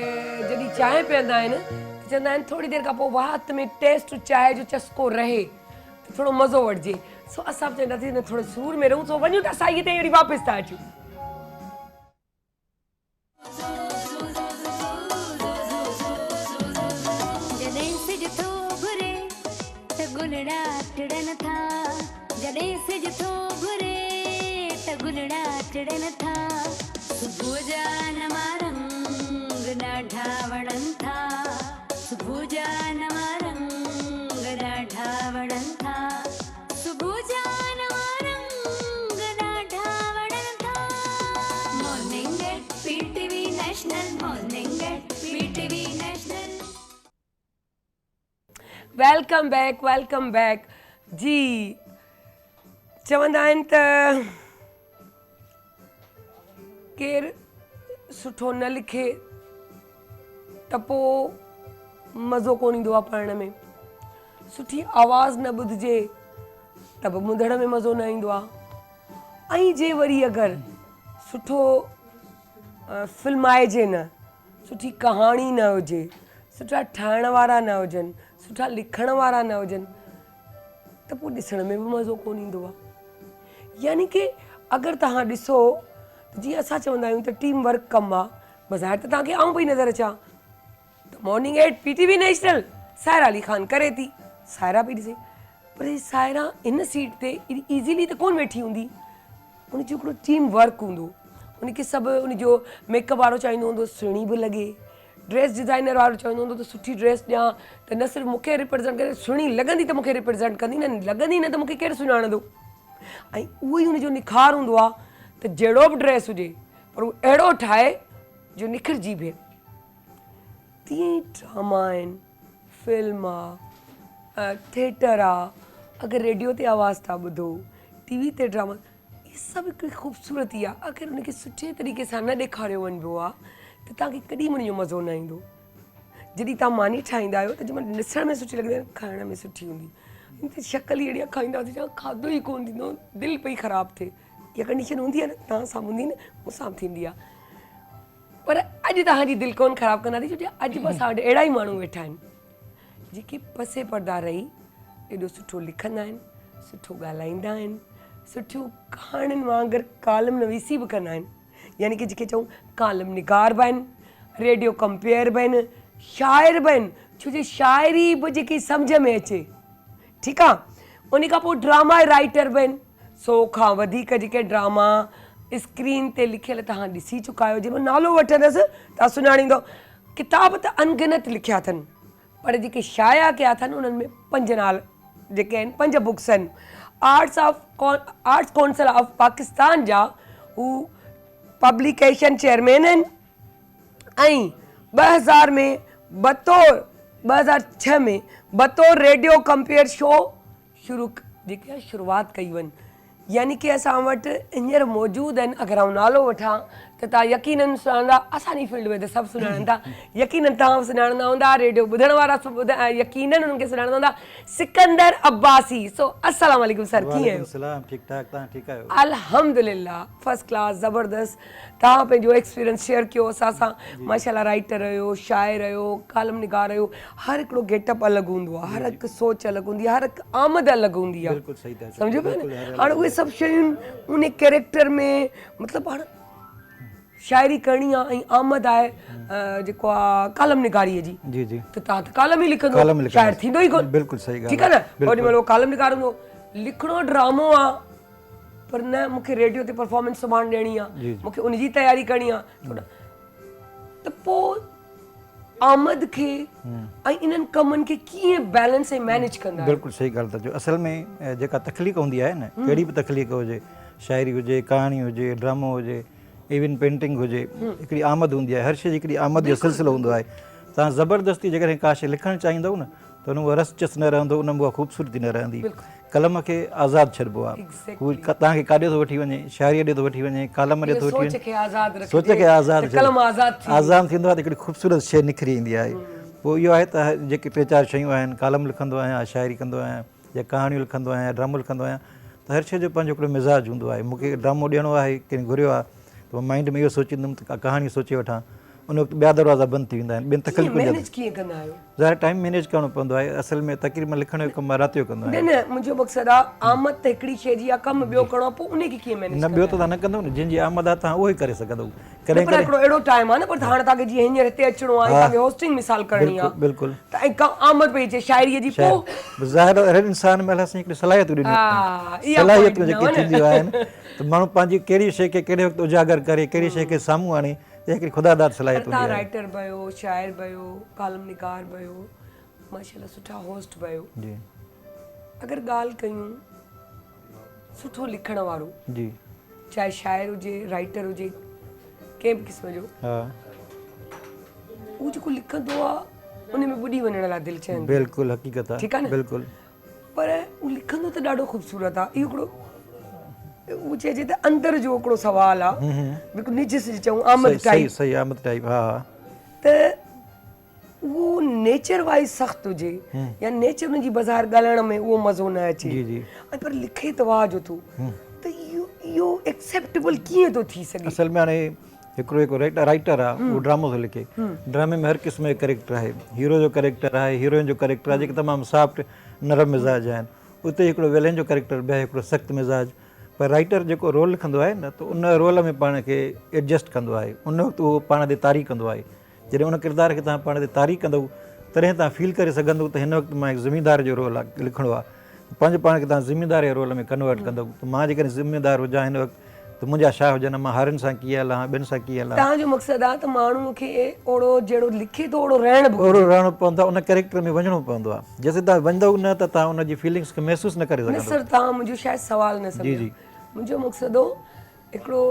जॾहिं चांहि पीअंदा आहिनि त चवंदा आहिनि थोरी देरि खां पोइ वात में टेस्ट चांहि जो चस्को रहे त थोरो मज़ो वठिजे। सो असां बि चवंदासीं न थोरो सूर में रहूं, सो वञूं था साईअ ते वरी वापसि था अचूं। जॾहिं सिज थो घुरे त गुलड़ा टिड़न था, जॾहिं सिज थो घुरे त गुलड़ा टिड़न था, सुबुह जा नवां रंग ॾाढा वणनि था, सुबुह जा नवां रंग ॾाढा वणनि था, सुबुह जा नवां रंग ॾाढा वणनि था। Morning at PTV national, morning at PTV national. Welcome back ji. चवंदा आहिनि त केरु सुठो न लिखे त पोइ मज़ो कोन ईंदो आहे पढ़ण में, सुठी आवाज़ न ॿुधिजे त बि ॿुधण में मज़ो न ईंदो आहे, ऐं जे वरी अगरि सुठो फिल्माइजे न, सुठी कहाणी न हुजे, सुठा ठाहिण वारा न हुजनि, सुठा लिखण वारा न हुजनि, त पोइ ॾिसण में बि मज़ो कोन ईंदो आहे। यानी कि अगरि तव्हां ॾिसो जीअं असां चवंदा आहियूं त टीम वर्क कमु आहे, बज़ारि त तव्हांखे आऊं पई नज़र अचां त morning at PTV national Saira Ali Khan करे थी, सायरा पई ॾिसे, पर ही सायरा इन सीट ते ईज़ीली त कोन वेठी हूंदी, उनजो हिकिड़ो टीम वर्क हूंदो, उनखे सभु उनजो मेकअप वारो चाहींदो हूंदो सुहिणी बि लॻे, ड्रेस डिज़ाइनर वारो चवंदो हूंदो त सुठी ड्रेस ॾियां त न सिर्फ़ु मूंखे रिप्रेज़ेंट करे, सुहिणी लॻंदी त मूंखे रिप्रेज़ेंट कंदी, न लॻंदी न त मूंखे केरु सुञाणंदो। ऐं उहो ई उनजो निखार हूंदो आहे त जहिड़ो बि ड्रेस हुजे पर उहो अहिड़ो ठाहे जो निखिरजी बीहे। तीअं ई ड्रामा आहिनि, फिल्म आहे, थिएटर आहे, अगरि रेडियो ते आवाज़ था ॿुधो, TV ते ड्रामा, इहे सभु हिकिड़ी ख़ूबसूरती आहे। अगरि उनखे सुठे तरीक़े सां न ॾेखारियो वञिबो आहे त तव्हांखे कॾहिं बि उनजो मज़ो न ईंदो। जॾहिं तव्हां मानी ठाहींदा आहियो त जंहिंमहिल ॾिसण में सुठी लॻंदी आहे, खाइण में सुठी हूंदी, इन ते शक्ल ई अहिड़ी खाईंदासीं जा खाधो ई कोन थींदो, दिलि पई ख़राबु थिए। इहा कंडीशन हूंदी आहे न, तव्हां सां हूंदी न, मूंसां बि थींदी आहे। पर अॼु तव्हांजी दिलि कोन ख़राबु कंदासीं, छो जो अॼु बि असां वटि अहिड़ा ई माण्हू वेठा आहिनि जेके पसे पर्दा रही एॾो सुठो लिखंदा आहिनि, सुठो ॻाल्हाईंदा आहिनि, सुठियूं कहाणियुनि वांगुरु कालम नवीसी बि कंदा आहिनि। यानी कि जेके चऊं कालम निगार बि आहिनि, रेडियो कंपेयर बि आहिनि, शाइर बि आहिनि, छो जो शाइरी बि जेकी सम्झ में अचे, ठीकु आहे। उन खां पोइ ड्रामा राइटर बि आहिनि, 100 खां वधीक जेके ड्रामा स्क्रीन ते लिखियल तव्हां ॾिसी चुका आहियो, जंहिंमें नालो वठंदसि तव्हां सुञाणींदो। किताब त अनगिनत लिखिया अथनि, पर जेके शाया कया अथनि उन्हनि में 5 नाला जेके आहिनि, 5 बुक्स आहिनि। आर्ट्स काउंसिल ऑफ पाकिस्तान जा हू पब्लिकेशन चेयरमैन आहिनि ऐं 2006 में बतौर रेडियो कंपेयर शो जेके आहे शुरूआति कई वञि। यानी कि असां वटि हींअर मौजूदु आहिनि, अगरि आउं नालो वठां त तव्हां यकीननि सुञाणंदा, असांजी फील्ड में त सभु सुञाणनि था, यकीननि तव्हां सुञाणंदा हूंदा, रेडियो ॿुधण वारा सभु यकीननि उन्हनि खे सुञाणंदा हूंदा, सिकंदर अब्बासी। सो अस्सलाम वालेकुम सर, कीअं आहियो? सलाम, ठीक ठाक, तव्हां ठीकु आहियो? अल्हम्दुलिल्लाह, फर्स्ट क्लास, ज़बरदस्त। तव्हां पंहिंजो एक्सपीरियंस शेयर कयो असां सां। माशाल्लाह राइटर आहियो, शाइर आहियो, कालम निगार आहियो, हर हिकिड़ो गेटअप अलॻि हूंदो आहे, हर हिकु सोच अलॻि हूंदी आहे, हर हिकु आमद अलॻि हूंदी आहे, बिल्कुलु सही था चओ, सम्झो पिया बिल्कुलु न। हाणे उहे सभु शयूं उन कैरेक्टर में, मतिलबु हाणे शाइरी करणी आहे ऐं आमद आहे जेको आहे कालम निगारीअ जी, जी जी, त तव्हां त कालम ई लिखंदो, शाइर थींदो ई कोन। बिल्कुलु सही ॻाल्हि ठीकु आहे न। ओॾी महिल उहो कालम निगार हूंदो, लिखणो ड्रामो आहे, पर न मूंखे रेडियो ते परफॉर्मेंस सुभाणे ॾियणी आहे, मूंखे उनजी तयारी करणी आहे, त पोइ आमद खे ऐं इन्हनि कमनि खे कीअं बैलेंस ऐं मैनेज कंदा? बिल्कुलु सही ॻाल्हि था चओ। असल में जेका तख़लीक़ हूंदी आहे न, कहिड़ी बि तख़लीक़ हुजे, शाइरी हुजे, कहाणी हुजे, ड्रामो हुजे, इवन पेंटिंग हुजे, हिकिड़ी आमद हूंदी आहे। हर शइ जी हिकिड़ी आमद जो सिलसिलो हूंदो आहे। तव्हां ज़बरदस्ती जेकॾहिं का शइ लिखणु चाहींदव न त उन उहा रसचस न रहंदो, उन में उहा ख़ूबसूरती न रहंदी। कलम खे आज़ादु छॾिबो आहे, हू तव्हांखे काॾे थो वठी वञे, शाइरीअ ॾे थो वठी वञे, कालम ॾे थो वठी वञे, सोच खे आज़ादु थींदो आहे त हिकिड़ी ख़ूबसूरत शइ निखरी ईंदी आहे। पोइ इहो आहे त जेके 3-4 शयूं आहिनि, कालम लिखंदो आहियां, शाइरी कंदो आहियां, या कहाणियूं लिखंदो आहियां, ड्रामो लिखंदो आहियां, त हर शइ जो पंहिंजो हिकिड़ो मिज़ाज हूंदो आहे। मूंखे ड्रामो ॾियणो आहे, कंहिं घुरियो आहे, त माइंड में इहो सोचींदुमि त कहाणी सोचे वठां, उन वक़्तु ॿिया दरवाज़ा बंदि थी वेंदा आहिनि, ॿियनि तकलीफ़ुनि ज़ाहिर टाइम मैनेज करिणो पवंदो आहे। असल में तक़रीबन लिखण जो कमु मां राति जो कंदो आहियां। न मुंहिंजो मक़सदु आहे आमद त हिकिड़ी शइ जी आहे, कमु ॿियो करिणो आहे, पोइ उनखे कीअं मैनेज? न ॿियो त तव्हां न कंदव न, जंहिंजी आमद आहे तव्हां उहो ई करे सघंदव। कॾहिं कॾहिं हिकिड़ो अहिड़ो टाइम आहे न, पर हाणे तव्हांखे जीअं हींअर हिते अचिणो आहे, तव्हांखे होस्टिंग मिसाल करणी आहे, बिल्कुलु, त ऐं का आमद पई अचे शाइरीअ जी, पोइ ज़ाहिर हर इंसान में असां हिकिड़ी सलाहियतूं ॾिनियूं, सलाहियतूं जेके थींदियूं आहिनि, त माण्हू पंहिंजी कहिड़ी शइ खे कहिड़े वक़्तु उजागर करे, कहिड़ी शइ खे साम्हूं आणे, हिकिड़ी ख़ुदादाद सलाहियत हूंदी आहे। राइटर भी आहियो, शाइर भी आहियो, कालम निगार भी आहियो, माशाल्लाह सुठा होस्ट भी आहियो जी। अगर ॻाल्हि कयूं सुठो लिखण वारो जी, चाहे शाइर हुजे, राइटर हुजे, कंहिं बि क़िस्म जो, उहो जेको लिखंदो आहे उन में ॿुॾी वञण लाइ दिलि चवंदी, बिल्कुलु हक़ीक़त आहे, ठीकु आहे न, बिल्कुलु। पर उहो लिखंदो त ॾाढो ख़ूबसूरत आहे। इहो हिकिड़ो उहो चइजे त अंदर जो हिकिड़ो सवाल आहे, बिल्कुलु निज से चऊं आमद टाइप, सही आमद टाइप, हा। त उहो नेचर वाइज सख़्तु हुजे या नेचर हुनजी बाज़ारि ॻाल्हाइण में उहो मज़ो न अचे, ऐं पर लिखे तवाह जो थो, त इहो एक्सेप्टेबल कीअं थो थी सघे? असल में हाणे हिकिड़ो राइटर आहे, उहो ड्रामो थो लिखे, ड्रामे में हर क़िस्म जो कैरेक्टर आहे, हीरो जो कैरेक्टर आहे, हीरोइन जो कैरेक्टर आहे, जेके तमामु सॉफ्ट नरम मिज़ाज आहिनि, उते हिकिड़ो विलेन जो कैरेक्टर ॿिया हिकिड़ो सख़्तु मिज़ाज, पर राइटर जेको रोल लिखंदो आहे न त उन रोल में पाण खे एडजस्ट कंदो आहे, उन वक़्तु उहो पाण ते तारीफ़ कंदो आहे। जॾहिं उन किरदार खे तव्हां पाण ते तारीफ़ कंदव तॾहिं तव्हां फील करे सघंदव त हिन वक़्तु मां हिकु ज़िमेदार जो रोल आहे लिखिणो आहे, पंहिंजे पाण खे तव्हां ज़िमेदार जे रोल में कन्वर्ट कंदव त मां जेकॾहिं ज़िमेदार हुजां हिन वक़्तु त मुंहिंजा छा हुजनि, मां हारनि सां कीअं हलां, ॿियनि सां कीअं हलां। तव्हांजो मक़सदु आहे त माण्हू खे ओड़ो जहिड़ो लिखे थो ओड़ो रहण बि ओड़ो रहणो पवंदो आहे, उन कैरेक्टर में वञिणो पवंदो आहे। जेसिताईं तव्हां वञंदव न त तव्हां उनजी फीलिंग्स खे महसूसु न करे न सघंदव। सर तव्हां मुंहिंजो शायदि सवाल न जी, जी। सम्झो। मुंहिंजो मक़सदु हो हिकिड़ो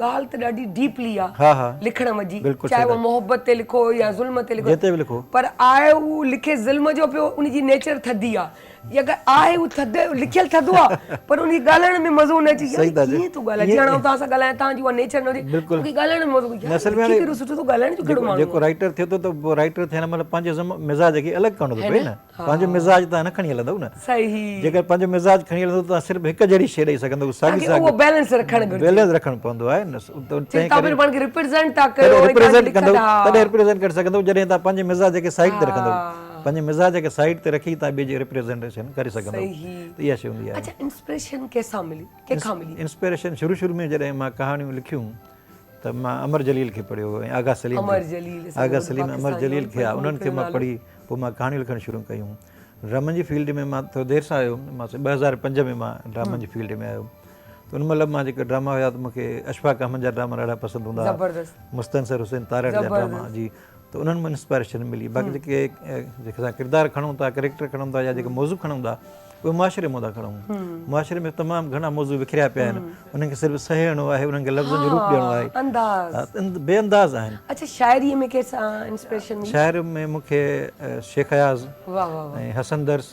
ॻाल्हि त ॾाढी डीपली आहे हा हा लिखण जी, बिल्कुलु चाहे सही उहो मोहबत ते लिखो या ज़ुल्म ते लिखो, जिते बि लिखो, पर आहे उहो लिखे ज़ुल्म जो पियो, उनजी नेचर थधी आहे, या अगरि आहे उहो थधि लिखियल थधो आहे पर उनखे ॻाल्हाइण में मज़ो न अचे। सही था चओ। कीअं तूं ॻाल्हाए, ॼण तव्हां सां ॻाल्हाए तव्हांजी उहा नेचर न हुजे, बिल्कुलु। मूंखे ॻाल्हाइण में मज़ो असल में कहिड़ो सुठो थो ॻाल्हाइण जो कहिड़ो माण्हू जेको राइटर थिए थो त पोइ राइटर थियण महिल पंहिंजे मिज़ाज खे अलॻि करणो थो पए न, पंहिंजो मिज़ाज तव्हां न खणी हलंदव न। सही, जेकर पंहिंजो मिज़ाज खणी हलंदव तव्हां सिर्फ़ु हिकु जहिड़ी शइ ॾेई सघंदव, साॻी उहो बैलेंस रखणु घुरिजे। बैलेंस रखणु पवंदो आहे न, तव्हां पाण खे रिप्रेज़ेंट था कयो, रिप्रेज़ेंट कंदव तॾहिं रिप्रेज़ेंट करे सघंदव जॾहिं तव्हां पंहिंजे मिज़ाज खे साइड ते रखंदव, पंहिंजे मिज़ाज खे साइड ते रखी तव्हां ॿिए जी रिप्रेज़ेंटेशन करे सघंदव, त इहा शइ हूंदी आहे। अच्छा, इंस्पिरेशन कंहिंसां मिली, कंहिंखां मिली? इंस्पिरेशन शुरू में जॾहिं मां कहाणियूं लिखियूं त मां अमर जलील खे पढ़ियो ऐं आगा सलीम अमर जलील खे आहे, उन्हनि खे मां पढ़ी पोइ मां कहाणियूं लिखणु शुरू कयूं। ड्रामनि जी फील्ड में मां थोरो देरि सां आयो, मां 2005 में मां ड्रामनि जी फील्ड में आयो, त उन महिल मां जेके ड्रामा हुया त मूंखे अशफाक अहमद जा ड्रामा ॾाढा पसंदि हूंदा हुआ, मुस्तनसर हुसैन तारड़ जा ड्रामा जी, त उन्हनि मां इंस्पायरेशन मिली। बाक़ी जेके असां किरदारु खणूं था, कैरेक्टर खणूं था या जेके मौज़ू खणूं था उहे मुआशिरे मां था खणूं। मुआशिरे में तमामु घणा मौज़ू विखरिया पिया आहिनि, उन्हनि खे सिर्फ़ु सहेड़ो आहे, उन्हनि खे लफ़्ज़नि जो रूप ॾियणो आहे, बेअंदाज़ आहिनि। अच्छा, शाइरीअ में कंहिंसां इंस्पिरेशन मिली? शाइर में मूंखे शेख अयाज़ वाह वाह, ऐं हसन दर्स,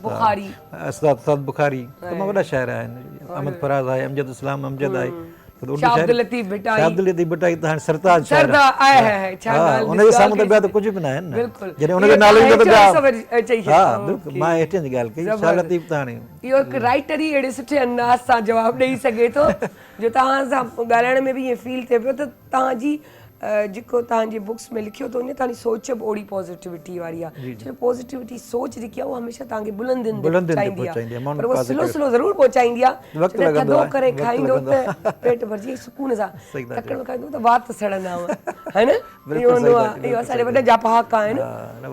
बुखारी, उस्ताद बुखारी, तमामु वॾा शाइर आहिनि, अहमद फराज़ आहे, अमजद इस्लाम अमजद आहे, शाह अब्दुल लतीफ़ भटाई त हाणे सरताज शाइर आहे, उनजे साम्हूं त ॿिया त कुझु बि न आहिनि न, जॾहिं उनजो नालो ईंदो त हा बिल्कुलु, मां हेठियनि जी ॻाल्हि कई, शाह लतीफ़ त हाणे इहो हिकु राइटर ई अहिड़े सुठे अंदाज़ सां जवाबु ॾेई सघे थो जो तव्हां सां ॻाल्हाइण में बि ईअं फील थिए पियो त तव्हांजी जेको तव्हांजे बुक्स में लिखियो थो वञे, तव्हांजी सोच बि ओड़ी पॉज़िटिविटी वारी आहे। छो पॉज़िटिविटी सोच जेकी आहे उहा हमेशह तव्हांखे बुलंदियुनि ते पहुचाईंदी आहे, पर उहा स्लो स्लो ज़रूरु पहुचाईंदी आहे। थधो करे खाईंदो त पेट भरिजी सुकून सां, तकड़ि खाईंदो त वात सड़ंदा, है न? इहो हूंदो आहे, इहो असांजे वॾनि जा पहाका आहिनि,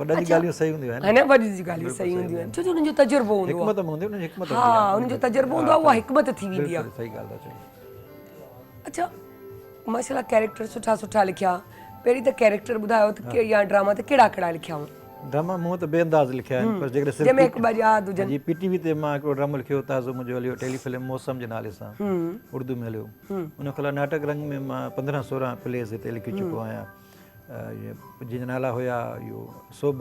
वॾनि जी ॻाल्हियूं सही हूंदियूं आहिनि, है न? वॾनि जी ॻाल्हियूं सही हूंदियूं आहिनि, छो जो उन्हनि जो तजुर्बो हूंदो आहे। हा, उन्हनि जो तजुर्बो हूंदो आहे, उहा हिकमत थी वेंदी आहे। सही ॻाल्हि आहे। अच्छा, माशाल्लाह कैरेक्टर सुठा सुठा लिखिया, पहिरीं त कैरेक्टर ॿुधायो त या ड्रामा त कहिड़ा कहिड़ा लिखिया हुआ? ड्रामा मूं त बेअंदाज़ लिखिया आहिनि, पर जेकॾहिं जंहिंमें हिकु ॿ यादि हुजनि। जी पीटीवी ते मां हिकिड़ो ड्रामो लिखियो, ताज़ो मुंहिंजो हलियो टेलीफिल्म मौसम जे नाले सां, उर्दू में हलियो। उन खां अलावा नाटक रंग में मां 15-16 प्लेस हिते लिखी चुको आहियां, जंहिंजा नाला हुया इहो सोभ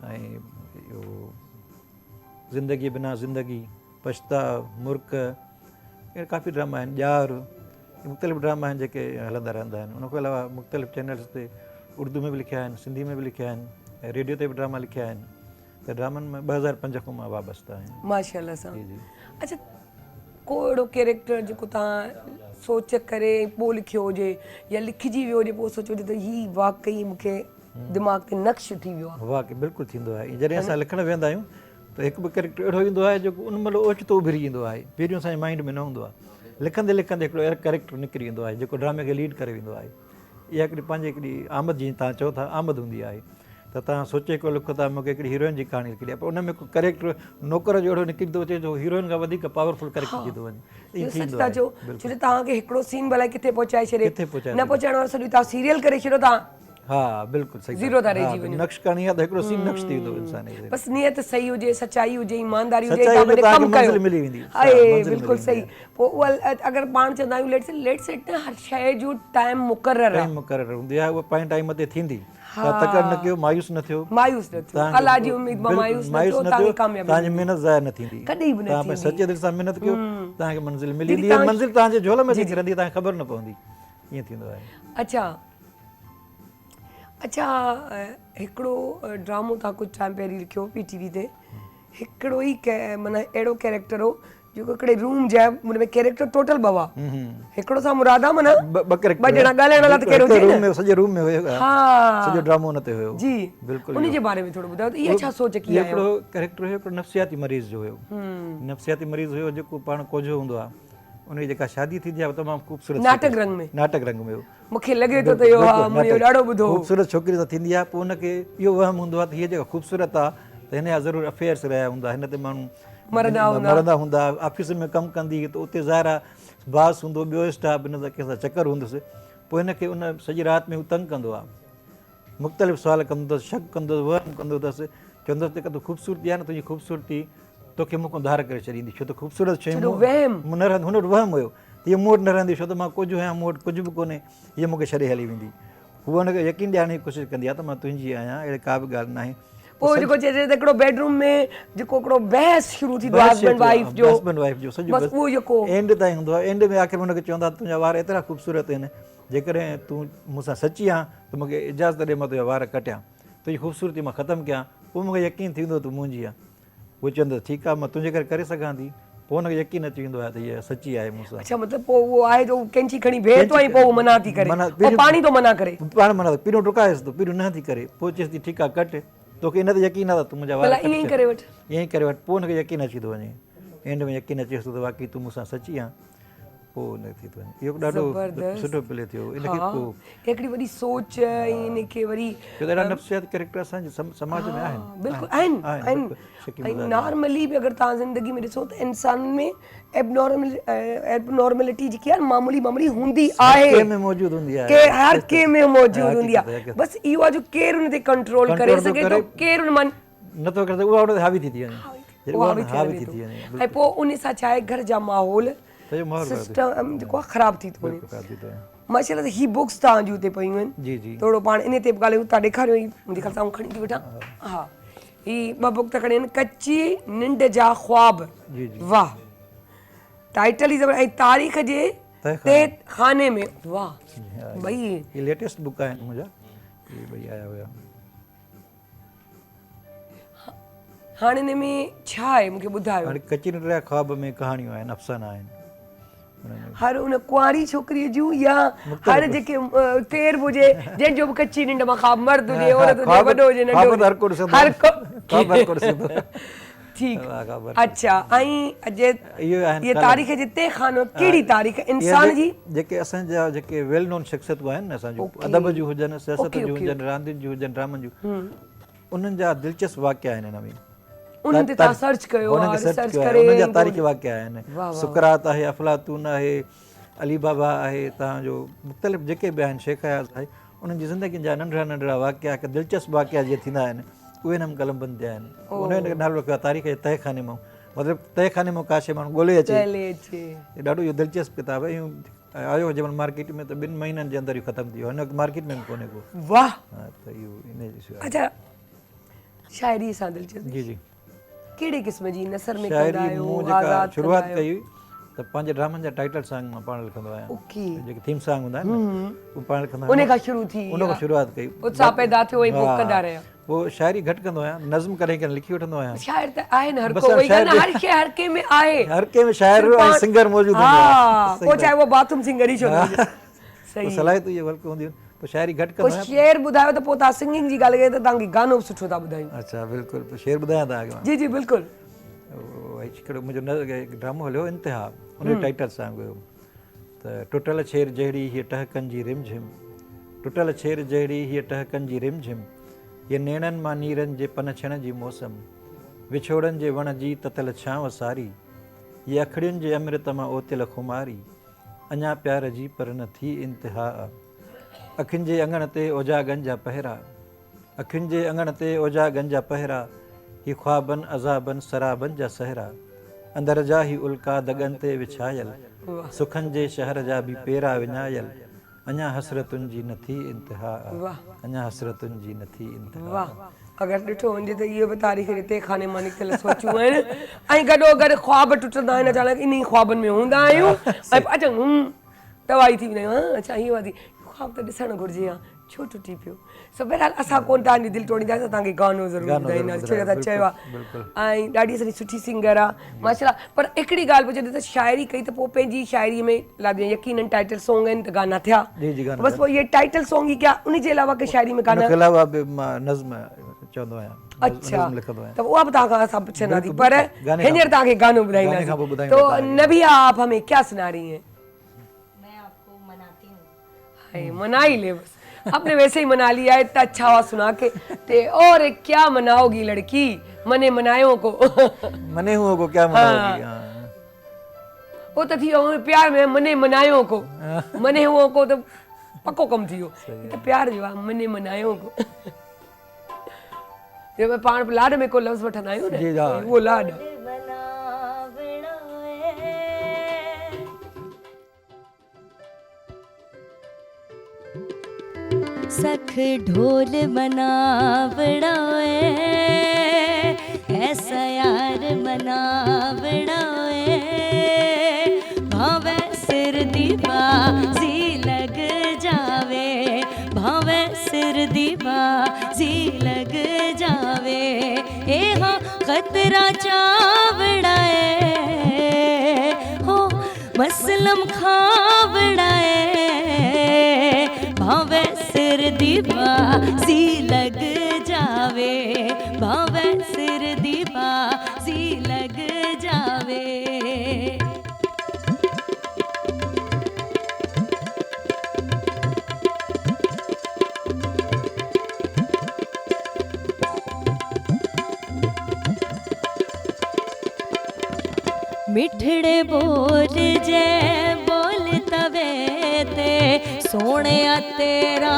ऐं इहो ज़िंदगी बिना ज़िंदगी, पछता, मुर्क, अहिड़ा काफ़ी ड्रामा आहिनि, ॼार, मुख़्तलिफ़ ड्रामा आहिनि जेके हलंदा रहंदा आहिनि। उन खां अलावा मुख़्तलिफ़ चैनल्स ते उर्दू में बि लिखिया आहिनि, सिंधी में बि लिखिया आहिनि, ऐं रेडियो ते बि ड्रामा लिखिया आहिनि, त ड्रामनि में 2005 खां मां वाबस्ता आहियां। माशाल्लाह सां। अच्छा, को अहिड़ो कैरेक्टर जेको तव्हां सोच करे पोइ लिखियो हुजे या लिखिजी वियो हुजे, पोइ सोचियो हुजे त हीउ वाक़ई मूंखे दिमाग़ ते नक्श थी वियो आहे? वाक़ई बिल्कुलु थींदो आहे। जॾहिं असां लिखणु वेंदा आहियूं त हिकु ॿ कैरेक्टर अहिड़ो ईंदो आहे जेको उन महिल ओचितो उभिरी ईंदो आहे, पहिरियों असांजे माइंड में न हूंदो आहे, लिखंदे लिखंदे हिकिड़ो अहिड़ो कैरेक्टर निकिरी ईंदो आहे जेको ड्रामे खे लीड करे वेंदो आहे। इहा हिकिड़ी पंहिंजी हिकिड़ी आमद, जीअं तव्हां चओ था आमद हूंदी आहे, त तव्हां सोचे को लिखो था मूंखे हिकिड़ी हीरोइन जी कहाणी लिखी आहे, पर उन में को कैरेक्टर नौकर जो अहिड़ो निकिरी थो अचे जो हीरोइन खां वधीक पावरफुल कैरेक्टर थी थो वञे। सच था चओ, छो जो तव्हांखे हिकिड़ो सीन भला किथे पहुचाए छॾे, न पहुचाइण वारो सॼो तव्हां सीरियल करे छॾियो था। हा बिल्कुलु सही, ज़ीरो था रहिजी वञो। नक्श करणी आहे त हिकिड़ो सीन नक्श थी वेंदो इंसान जो, बस नियत सही हुजे, सचाई हुजे, ईमानदारी हुजे, तव्हांखे कमु कयो, मिली वेंदी। बिल्कुलु सही। पोइ उहा अगरि पाण चवंदा आहियूं लेट्स इट, हर शइ जो टाइम मुक़ररु आहे, मुक़ररु हूंदी आहे, उहा पंहिंजे टाइम ते थींदी। तकड़ न कयो, मायूस न थियो, अलाह जी उम्मीद में मायूस न थियो, तव्हांखे कामयाबी, तव्हांजी महिनत ज़ाया न थींदी, कॾहिं बि न तव्हां सचे दिलि सां महिनत कयो, तव्हांखे मंज़िल मिली वेंदी, मंज़िल तव्हांजे झोल में थी रहंदी, तव्हांखे ख़बर न पवंदी, ईअं थींदो आहे। अच्छा, हिकिड़ो ड्रामो तव्हां कुझु टाइम पहिरीं लिखियो पीटीवी ते, हिकिड़ो ई माना अहिड़ो कैरेक्टर हो जेको हिकिड़े रूम जे हुन में कैरेक्टर टोटल बवा हिकिड़ो सा मुरादा माना ॿ कैरेक्टर ॿ ॼणा ॻाल्हाइण लाइ त कहिड़ो हिकु हुजे रूम न। में सॼे रूम में हुयो हाँ सॼो ड्रामो हुन ते हुयो जी बिल्कुलु उन जे बारे में थोरो ॿुधायो त इहा छा सोच की इहो आहे हिकिड़ो कैरेक्टर हुयो हिकिड़ो नफ़्सियाती मरीज़ जो हुयो नफ़्सियाती मरीज़ हुयो जेको पाण कोझो हूंदो आहे उनजी जेका शादी थींदी आहे तमामु ख़ूबसूरत नाटक रंग में नाटक रंग में हुयो मूंखे लॻे थो त इहो हा मूं इहो ॾाढो ॿुधो ख़ूबसूरत छोकिरी त थींदी आहे पोइ हुनखे इहो वहम हूंदो आहे त हीअ जेका ख़ूबसूरत आहे त हिन जा ज़रूरु अफेयर्स रहिया हूंदा हिन ते माण्हू मरंदा हूंदा ऑफिस में कमु कंदी त उते ज़ाहिर आहे बास हूंदो ॿियो स्टाफ हिन सां कंहिंसां चकर हूंदुसि पोइ हिनखे उन सॼी राति में हू तंग कंदो आहे मुख़्तलिफ़ सुवाल कंदो अथसि शक कंदो वहम कंदो अथसि चवंदो अथसि जेका तूं ख़ूबसूरती आहे न तुंहिंजी ख़ूबसूरती तोखे मूंखां धार करे छॾींदी छो त ख़ूबसूरत शइ न रहंदी हुन वटि वहम हुयो त हीअ मूं वटि न रहंदी छो त मां कुझु आहियां मूं वटि कुझु बि कोन्हे हीअ मूंखे छॾे हली वेंदी हूअ हुनखे यकीन ॾियारण जी कोशिशि कंदी आहे त मां तुंहिंजी आहियां अहिड़ी का बि ॻाल्हि न आहे पोइ जेको चइजे त हिकिड़ो बेडरूम में जेको हिकिड़ो बहस शुरू थींदो आहे हस्बैंड वाइफ जो सॼो बस उहो जेको एंड ताईं हूंदो आहे एंड में आख़िर हुनखे चवंदा तुंहिंजा वार एतिरा ख़ूबसूरत आहिनि जेकॾहिं तूं मूंसां सची आहे त मूंखे इजाज़त ॾे मां तुंहिंजा वार कटियां तुंहिंजी ख़ूबसूरती मां ख़तमु कयां पोइ मूंखे यकीन थींदो तूं मुंहिंजी आहे उहो चवंदो ठीकु आहे मां तुंहिंजे करे सघां थी पोइ हुनखे यकीन अची वेंदो आहे त हीअ सची आहे मूंसां अच्छा मतिलबु पोइ उहो आहे जो कैंची खणी भेर थो ऐं पोइ उहो मना थी करे ऐं पाणी थो मना करे पाण मना पहिरियों डुकाएसि थो पहिरियों न थी करे पोइ चएसि थी ठीकु आहे कट तोखे इन ते यकीन आहे त तूं मुंहिंजा वार ईअं ई करे वठि ईअं ई करे वठि पोइ हुनखे यकीन अची थो वञे एंड में यकीन अचेसि थो त वाक़ई तूं मूंसां सची आहे पोइ न थी थो वञे इहो ॾाढो सुठो प्ले थियो इनखे पोइ हिकिड़ी वॾी सोच ऐं इनखे वरी छो त अहिड़ा नफ़्सियाती कैरेक्टर असांजे समाज में आहिनि बिल्कुलु आहिनि ऐं नॉर्मली बि अगरि तव्हां ज़िंदगी में ॾिसो त इंसान में एबनॉर्मेलिटी जेकी आहे मामूली हूंदी आहे मौजूदु हूंदी आहे के हर कंहिं में मौजूदु हूंदी आहे बसि इहो आहे जो केरु हुन ते कंट्रोल करे सघे थो केरु हुन मन नथो करे उहा हुन ते हावी थी वञे ऐं पोइ उन सां छा आहे घर जा माहौल सिस्टम जेको आहे ख़राबु थी थो वञे माशाल्लाह ही बुक्स तव्हांजूं हुते पयूं आहिनि थोरो पाण इन ते बि ॻाल्हायूं तव्हां ॾेखारियो मुंहिंजे ख़्याल सां खणी थी वठां हा ही ॿ बुक त खणी आहिनि कच्ची निंड जा ख्वाब वाह टाइटल ई ऐं तारीख़ जे तहत खाने में वाह भई ये लेटेस्ट बुक आहिनि मुंहिंजा ये भई आया हुया हाणे हिन में छा आहे मूंखे ॿुधायो हाणे कच्ची निंड जा ख्वाब में कहाणियूं आहिनि अफ़साना आहिनि हर उन कुंवारी छोकिरीअ जूं या हर जेके केर बि हुजे जंहिंजो बि कच्ची निंड मां ख्वाब मर्द हुजे औरत हुजे वॾो हुजे नंढो हुजे हर को ठीकु अच्छा ऐं ये तारीख़ जे तहखानो कहिड़ी तारीख़ इंसान जी जेके असांजा जेके वेल नोन शख़्सियतूं आहिनि न असांजूं अदब जूं हुजनि सियासत जूं हुजनि रांदियुनि जूं हुजनि ड्रामनि जूं उन्हनि जा दिलचस्प वाक़िया आहिनि हिन में उन्हनि ते तव्हां सर्च कयो सर्च करे उन्हनि जा तारीख़ी वाक़िया आहिनि सुकरात आहे अफलातून आहे अली बाबा आहे तव्हांजो मुख़्तलिफ़ जेके बि आहिनि शेख हयात आहे उन्हनि जी ज़िंदगी जा नंढड़ा वाक़िया हिकु दिलचस्प वाक़िया जीअं थींदा आहिनि उहे हिन में कलमबंद थिया आहिनि उन नालो रखियो आहे तारीख़ जे तहखाने मां मतिलबु तहखाने मां का शइ माण्हू ॻोल्हे अचे ॾाढो इहो दिलचस्प किताबु आहे इहो आयो जंहिंमहिल मार्केट में त 2 महीननि जे अंदरि इहो ख़तमु थी वियो हिन वक़्तु मार्केट में बि कोन्हे को वाह त इहो इन जी अच्छा शाइरी सां दिलचस्प जी कहिड़े क़िस्म जी नसर में शाइरी मूं जेका शुरूआत कई हुई त पंहिंजे ड्रामनि जा टाइटल सॉन्ग मां पाण लिखंदो आहियां जेके थीम सॉन्ग हूंदा आहिनि उहे पाण लिखंदो आहियां उन खां शुरू थी उन खां शुरूआत कई उत्साह पैदा थियो ऐं पोइ कंदा रहिया पोइ शाइरी घटि कंदो आहियां नज़्म करे करे लिखी वठंदो आहियां शाइर त आहे न हर को वही गाना हर शइ हर के में आहे हर के में शाइर ऐं सिंगर मौजूदु हूंदो आहे हां पोइ चाहे वो बाथरूम सिंगर ई छो न हुजे सही सलाहियत इहे वर्क हूंदियूं पोइ शाइरी घटि कंदो आहियां शेर ॿुधायो त पोइ तव्हां सिंगिंग जी ॻाल्हि कयो त तव्हांखे गानो बि सुठो था ॿुधायूं अच्छा बिल्कुलु पोइ शेर ॿुधायां तव्हांखे जी जी बिल्कुलु हिकिड़ो मुंहिंजो ड्रामो हलियो इंतिहा उनजो टाइटल सॉन्ग हुयो त टुटल छेर जहिड़ी हीअ टहकनि जी रिमझिम टुटल छेर जहिड़ी हीअ टहकनि जी रिमझिम ये नेणनि मां नीरनि जे पनछण जी मौसम विछोड़नि जे वण जी ततल छांव सारी ये अखड़ियुनि जे अमृत मां ओतियल खुमारी अञा प्यार जी पर न थी इंतिहा अखियुनि जे अङण ते ओजागनि जा पहरा अखियुनि जे अङण ते ओजागनि जा पहरा ही ख्वाबनि अज़ाबनि सराबनि जा सहरा अंदर जा ही उल्का दगनि ते विछायल सुखनि जे शहर जा बि पेरा विञायल अञा हसरतुनि जी नथी इंतिहा अञा हसरतुनि जी नथी इंतिहा वाह अगरि ॾिठो वञे त इहो बि तारीख़ जे तहखाने मां निकितल सोचूं आहिनि ऐं गॾोगॾु ख्वाब टुटंदा आहिनि अचानक इन ख्वाबनि में हूंदा आहियूं ऐं अच्छा दवाई थी वेंदा आहियूं अच्छा हीअ वादी ख्वाब त ॾिसणु घुरिजे हा छो टुटी पियो? सो बहरहाल असां कोन तव्हांजी दिलि तोड़ींदासीं, तव्हांखे गानो ज़रूरु गानो ज़रूरु ॿुधाईंदासीं, छो जो ॿुधायो, असां चयो बिल्कुलु, आहे ऐं ॾाढी असांजी सुठी सिंगर आहे माशाल्लाह। पर हिकिड़ी ॻाल्हि पुछे त शाइरी कई त पोइ पंहिंजी शाइरीअ में यकीनन टाइटल सॉन्ग आहिनि त गाना थिया, जी जी गाना बसि पोइ इहे टाइटल सॉन्ग ई क्या उन जे अलावा के शाइरी में गाना? उनके अलावा बि मां नज़्म चवंदो आहियां, अच्छा, नज़्म लिखंदो आहियां। त उहा बि तव्हां खां असां पुछंदासीं, पर गाने खां हींअर तव्हांखे गानो गाने खां पोइ ॿुधाईंदासीं। ॿुधाईंदा तो तव्हांखे। नबिया आप हमें क्या सुना रही हैं? मैं आपको मनाती हूँ। हाय मना ही ले बस, आपने वैसे ही मना लिया है, इतना अच्छा हुआ सुना के। ते और क्या मनाओगी लड़की मने मनायों को? मने हुओं को क्या मनाओगी? हाँ। वो तो थी वियो प्यार में मने मनायों को, मने हुओं को तो पक्को कम थी वियो, तो प्यार जो आहे मने मनायों को। जब पाण लाड में को लफ़्ज़ वठंदा आहियूं जी, न, हा। वो लाड सख ढोल मनावड़ा ऐसा यार मनावड़ा भावे सिर दीवाजी लग जावे, भावे सिर दीवाजी लग जावे, ए हाँ खतरा चावड़ा हो मसलम खावड़ा भावे सिर दीवाजी लग जावे, भावे सिर दीवाजी लग जावे। मिठड़े बोल जे बोल तवे ते सोने तेरा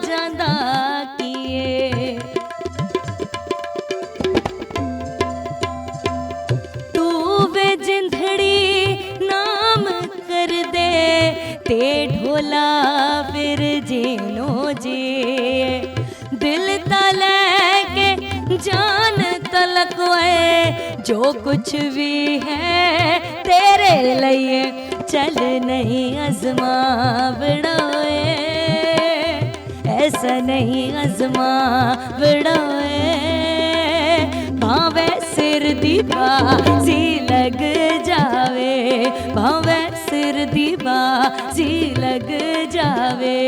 जांदा किए, तू वे जिंदड़ी नाम कर दे ते ढोला फिर जीनो जी, दिल तले के जान तलक है, जो कुछ भी है तेरे लिए चल नहीं आजमा बड़ाए, ऐसा नहीं आजमा बड़ाए, भावे सिर दीवाजी लग जावे, भावे सिर दीवाजी लग जावे।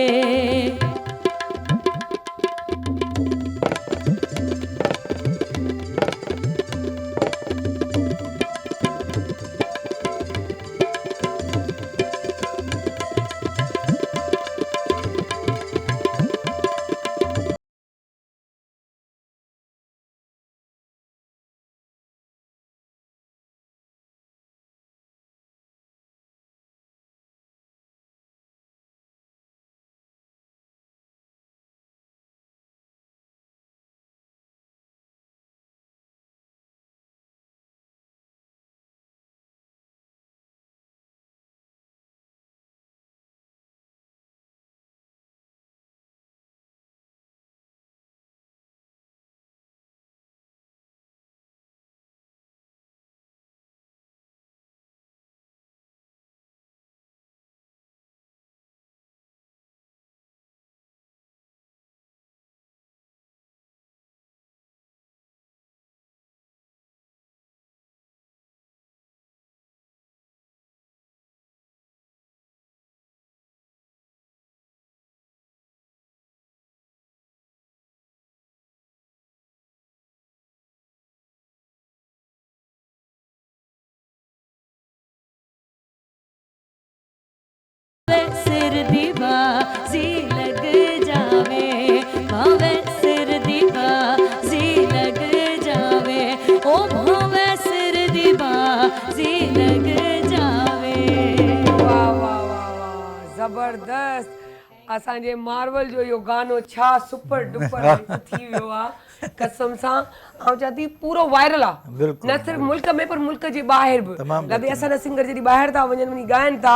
सिर दीवाजी लग जावे, भावे सिर दीवाजी लग जावे, ओ भावे सिर दीवाजी लग जावे। वाह वाह वाह वाह, ज़बरदस्त। असांजे मार्वल जो इहो गानो छा सुपर डुपर थी वियो आहे। कसम सां आउं चवां थी पूरो वायरल आहे बिल्कुलु, न सिर्फ़ु मुल्क में पर मुल्क जे ॿाहिरि बि तमामु लॻे असांजा सिंगर जॾहिं ॿाहिरि था वञनि वञी ॻाइनि था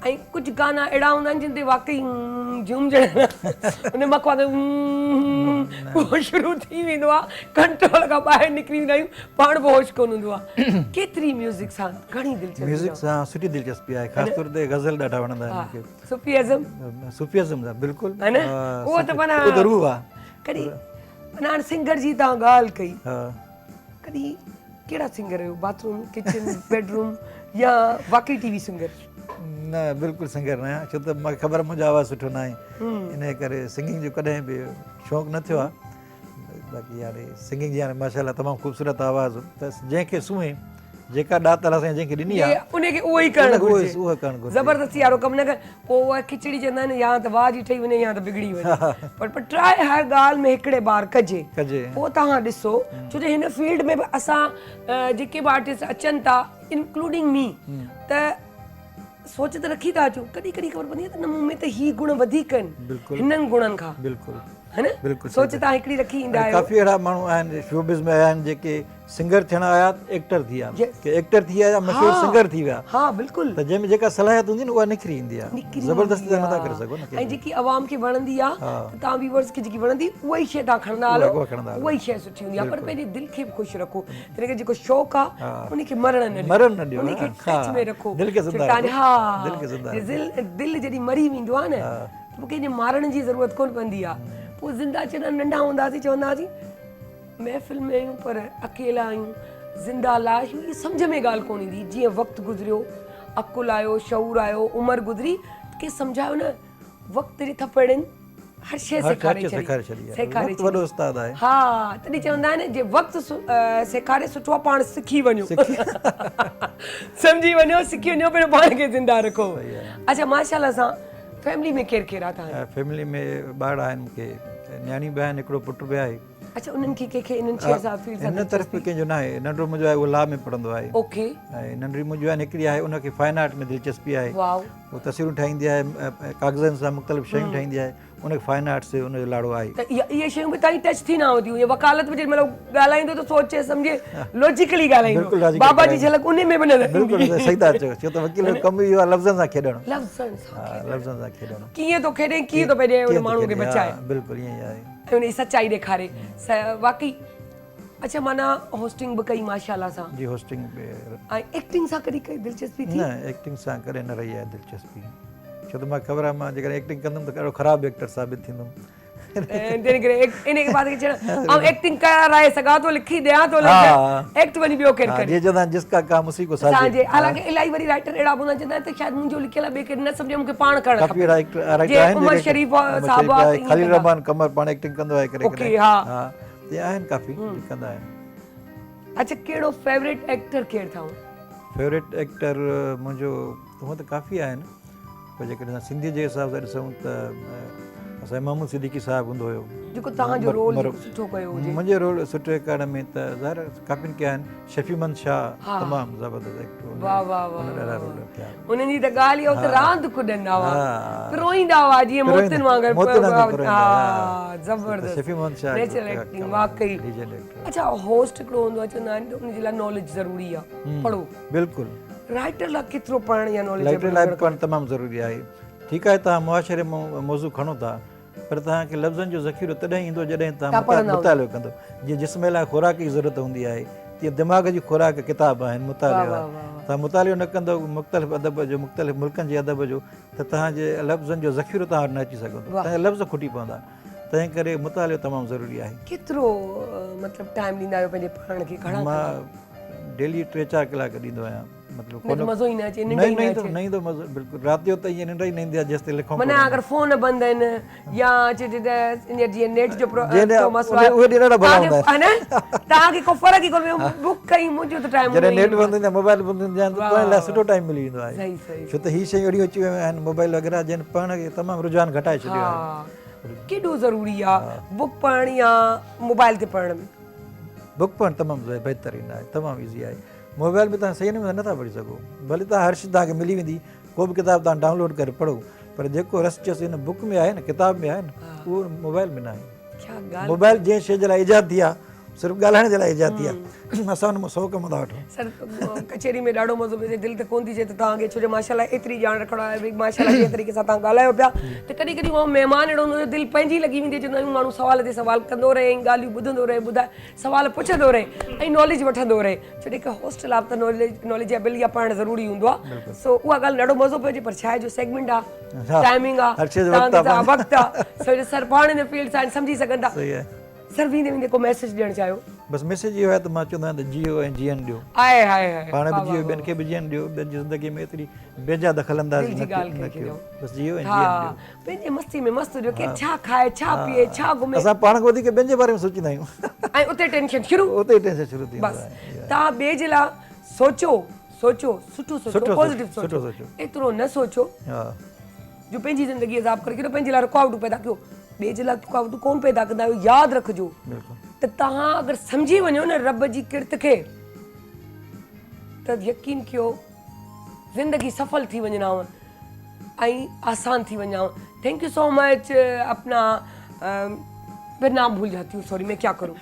ऐं कुझु गाना अहिड़ा हूंदा आहिनि जिन ते वाकई झूमजण उन मखवा ते उहो शुरू थी वेंदो आहे कंट्रोल खां ॿाहिरि निकिरी वेंदा आहियूं पाण बि होश कोन हूंदो आहे केतिरी म्यूज़िक सां घणी दिलचस्पी म्यूज़िक सां सुठी दिलचस्पी आहे ख़ासि तौर ते गज़ल ॾाढा वणंदा आहिनि मूंखे सूफ़ी अज़म सूफ़ियज़म जा बिल्कुलु है न उहो त माना उहो त रूह आहे कॾहिं माना हाणे सिंगर जी तव्हां ॻाल्हि कई हा कॾहिं कहिड़ा सिंगर आहियो बाथरूम किचन बेडरूम या वाकई टीवी सिंगर न बिल्कुलु सिंगर न आहियां छो त मूंखे ख़बर मुंहिंजो आवाज़ु सुठो न आहे इन करे सिंगिंग जो कॾहिं बि शौक़ु न थियो आहे बाक़ी हाणे सिंगिंग जी हाणे माशाल्लाह तमामु ख़ूबसूरत आवाज़ु त जंहिंखे सूंहे जेका ॾातल असां जंहिंखे ॾिनी आहे उनखे उहो ई करणु घुरिजे उहो करणु घुरिजे ज़बरदस्ती वारो कमु न कर पोइ उहा खिचड़ी चवंदा आहिनि या त वाह जी ठही वञे या त बिगड़ी वञे पर ट्राए हर ॻाल्हि में हिकिड़े बार कजे पोइ तव्हां ॾिसो छो जो हिन फील्ड में बि असां जेके बि आर्टिस्ट अचनि था इंक्लूडिंग मी त सोच त रखी था अचूं कॾहिं कॾहिं ख़बर पवंदी आहे त न मूं में त ही गुण वधीक आहिनि हिननि गुणनि खां बिल्कुलु है न बिल्कुलु सोच तव्हां हिकिड़ी रखी ईंदा आहियो काफ़ी अहिड़ा माण्हू आहिनि शोबिज़ में आया आहिनि जेके सिंगर थियण आया एक्टर थी विया के एक्टर थी विया या मशहूरु सिंगर थी विया हा बिल्कुलु त जंहिंमें जेका सलाहियत हूंदी न उहा निकिरी ईंदी आहे ज़बरदस्ती त नथा करे सघो न ऐं जेकी आवाम खे वणंदी आहे तव्हां व्यूअर्स खे जेकी वणंदी उहा ई शइ तव्हां खणंदा हलो उहा ई शइ सुठी हूंदी आहे पर पंहिंजे दिलि खे बि ख़ुशि रखो तॾहिं करे जेको शौक़ु आहे उनखे मरण न ॾियो उनखे टच में रखो दिलि जॾहिं मरी वेंदो आहे न त पोइ कंहिंजे मारण जी ज़रूरत कोन पवंदी आहे पोइ ज़िंदा चवंदा नंढा हूंदासीं चवंदा हुआसीं महफ़िल में आहियूं पर अकेला आहियूं ज़िंदा लाश इहा सम्झ में ॻाल्हि कोन ईंदी जीअं वक़्तु गुज़रियो अकुल आयो शऊर आयो उमिरि गुज़री के सम्झायो न वक़्त जी थपड़नि हर शइ सेखारे वॾो उस्ताद आहे हा तॾहिं चवंदा आहिनि जे वक़्तु सेखारे सुठो आहे पाण सिखी वञो सम्झी वञो सिखी वञो पहिरियों पाण खे ज़िंदा रखो अच्छा माशाल्लाह सां फैमिली में केरु केरु आहे तव्हां फैमिली में ॿार आहिनि मूंखे न्याणी बि आहिनि हिकिड़ो पुटु बि आहे अच्छा उन्हनि खे कंहिंखे इन्हनि शइ सां फील्ड सां हिन तरफ़ कंहिंजो न आहे नंढो मुंहिंजो आहे उहो लॉ में पढ़ंदो आहे ओके ऐं नंढड़ी मुंहिंजो आहे हिकिड़ी आहे उनखे फाइन आर्ट में दिलचस्पी आहे वाओ उहो तस्वीरूं ठाहींदी आहे कागज़नि सां मुख़्तलिफ़ शयूं ठाहींदी आहे उनखे फाइन आर्ट से उनजो लाड़ो आहे त इहे शयूं बि ताईं टच थी न हूंदियूं इहे वकालत बि जेॾी महिल ॻाल्हाईंदो त सोचे सम्झे लॉजिकली ॻाल्हाईंदो बाबा जी झलक उन में बि न बिल्कुलु सही था चओ छो त वकील जो कमु इहो आहे लफ़्ज़नि सां खेॾणु लफ़्ज़नि सां लफ़्ज़नि सां खेॾणु कीअं थो खेॾे कीअं थो पंहिंजे उन माण्हू खे बचाए बिल्कुलु ईअं ई आहे ऐं उनजी सचाई ॾेखारे वाकई अच्छा माना होस्टिंग बि कई माशाल्लाह सां जी होस्टिंग ऐं एक्टिंग सां कॾहिं कई दिलचस्पी थी न एक्टिंग सां कॾहिं न रही आहे दिलचस्पी छो त मूंखे ख़बर आहे मां जेकर एक्टिंग कंदुमि त ॾाढो ख़राबु एक्टर साबित थींदुमि तंहिं करे इन खे बात खे चवण ऐं एक्टिंग कराए सघां थो लिखी ॾियां थो एक्ट वञी ॿियो केरु करे जीअं चवंदा आहिनि जिसका काम उसी को साजे असांजे हालांकि इलाही वरी राइटर अहिड़ा हूंदा चवंदा आहिनि त शायदि मुंहिंजो लिखियल ॿिए केरु न सम्झे मूंखे पाण करणु काफ़ी अहिड़ा एक्टर जीअं उमर शरीफ़ साहब आहे ख़लील रहमान कमर पाण एक्टिंग कंदो आहे करे ओके हा ते आहिनि काफ़ी कंदा आहिनि अच्छा कहिड़ो फेवरेट एक्टर केरु अथव फेवरेट एक्टर मुंहिंजो हूअं त काफ़ी आहिनि पर जेकॾहिं असां सिंधीअ जे हिसाब सां ॾिसूं त असांजो मोहम्मद सिद्दीकी साहिबु हूंदो हुयो जेको तव्हांजो रोल सुठो कयो हुजे मुंहिंजो रोल सुठो करण में त ज़ाहिर काफ़ी कया आहिनि शफ़ीमंद शाह तमामु ज़बरदस्त एक्टर वाह वाह वाह ॾाढा रोल कया उन्हनि जी त ॻाल्हि आहे त रांदि कुॾंदा हुआ रोईंदा हुआ जीअं मोतियुनि वांगुरु हा ज़बरदस्त शफ़ीमंद शाह नेचुरल एक्टिंग वाकई अच्छा होस्ट हिकिड़ो हूंदो आहे चवंदा आहिनि त उनजे लाइ नॉलेज ज़रूरी आहे पढ़ो बिल्कुलु राइटर लाइ केतिरो पढ़ण या नॉलेज राइटर लाइ पढ़णु तमामु ज़रूरी आहे ठीकु आहे तव्हां मुआशरे मां मौज़ू खणो था पर तव्हांखे लफ़्ज़नि जो ज़ख़ीरो तॾहिं ईंदो जॾहिं तव्हां मुतालियो कंदो जीअं जिस्म लाइ खुराक जी ज़रूरत हूंदी आहे तीअं दिमाग़ जी खुराक किताब आहिनि मुतालियो आहे तव्हां मुतालियो न कंदो मुख़्तलिफ़ अदब जो मुख़्तलिफ़ मुल्कनि जे अदब जो त तव्हांजे लफ़्ज़नि जो ज़ख़ीरो तव्हां वटि न अची सघंदो तव्हांजा लफ़्ज़ खुटी पवंदा तंहिं करे मुतालियो तमामु ज़रूरी आहे केतिरो मतिलबु टाइम ॾींदा आहियो पंहिंजे पढ़ण खे घणा मां डेली 3-4 कलाक ॾींदो आहियां मतिलबु मज़ो ई न अचे न ईंदो मज़ो बिल्कुलु राति जो त ईअं निंड ई न ईंदी आहे जेसिताईं लिखूं माना अगरि फोन बंदि आहिनि या जीअं नेट जो तव्हांखे को फ़र्क़ु ई कोन्हे बुक कई मुंहिंजो त टाइम जॾहिं नेट बंदि हूंदी आहे मोबाइल बंदि हूंदी आहे त लाइ सुठो टाइम मिली वेंदो आहे छो त हीअ शयूं अहिड़ियूं अची वियूं आहिनि मोबाइल वग़ैरह जंहिं पढ़ण खे तमामु रुझान घटाए छॾियो आहे केॾो ज़रूरी आहे बुक पढ़ण या मोबाइल ते पढ़ण में बुक पढ़णु तमामु बहितरीनु आहे तमामु ईज़ी आहे मोबाइल में तव्हां सही नमूने नथा पढ़ी सघो भले तव्हां हर शइ तव्हांखे मिली वेंदी को बि किताब तव्हां डाउनलोड करे पढ़ो पर जेको रस चस हिन बुक में आहे न किताब में आहे न उहो मोबाइल में न आहे क्या ॻाल्हि। मोबाइल जीअं शइ जे लाइ ईजाद थी आहे, सिर्फ़ु ॻाल्हाइण जे लाइ ईजाद थी आहे, असां हुन मां 100 कम था वठूं। सर कचहरी में ॾाढो मज़ो पियो, दिलि त कोन थी थिए त तव्हांखे, छो जो माशाल्लाह एतिरी ॼाण रखणु आहे भई माशाल्लाह जीअं तरीक़े सां तव्हां ॻाल्हायो पिया, त कॾहिं कॾहिं उहो महिमान अहिड़ो हूंदो दिलि पंहिंजी लॻी वेंदी, चवंदा आहियूं माण्हू सवाल ते सवाल कंदो रहे, ऐं ॻाल्हियूं ॿुधंदो रहे, सवाल पुछंदो रहे ऐं नॉलेज वठंदो रहे, छो जो हिकु हॉस्टल आहे त नॉलेजेबल या पढ़णु ज़रूरी हूंदो आहे। सो उहा ॻाल्हि ॾाढो मज़ो पियो अचे, पर छा आहे जो सेगमेंट आहे, टाइमिंग आहे, वक़्तु आहे, सो सर पाण इन फील्ड सां सम्झी सघनि था। सही आहे। सर वेंदे वेंदे को मैसेज ॾियणु चाहियो? बसि मैसेज इहो आहे त मां चवंदो आहियां त जियो ऐं जीअन ॾियो, आहे आहे पाण बि जियो, ॿियनि खे बि जीअन ॾियो, ॿियनि जी ज़िंदगी में एतिरी बेजा दख़ल अंदाज़ी न कयो, बसि जियो ऐं जीअन ॾियो। पंहिंजे मस्ती में मस्तु हुजो, केरु छा खाए, छा पीए, छा घुमे, असां पाण खां वधीक ॿियनि जे बारे में सोचींदा आहियूं, ऐं उते टेंशन शुरू, उते ई टेंशन शुरू थी वेंदी बसि आहे। तव्हां ॿिए जे लाइ सोचो, सुठो सोचो, पॉजिटिव सुठो सोचो, एतिरो न सोचो हा, जो पंहिंजी ज़िंदगी अज़ाब करे कयो, पंहिंजे लाइ रुकावटूं पैदा कयो, ॿिए जे लाइ रुकावटूं कोन पैदा कंदा आहियो। यादि रखिजो त तव्हां अगरि सम्झी वञो न रब जी किरत खे, त यकीन कयो ज़िंदगी सफल थी वञाव ऐं आसान थी वञाव। Thank you so much. अपना मैं नाम भूल जाती हूँ, सॉरी, मैं क्या करूँ।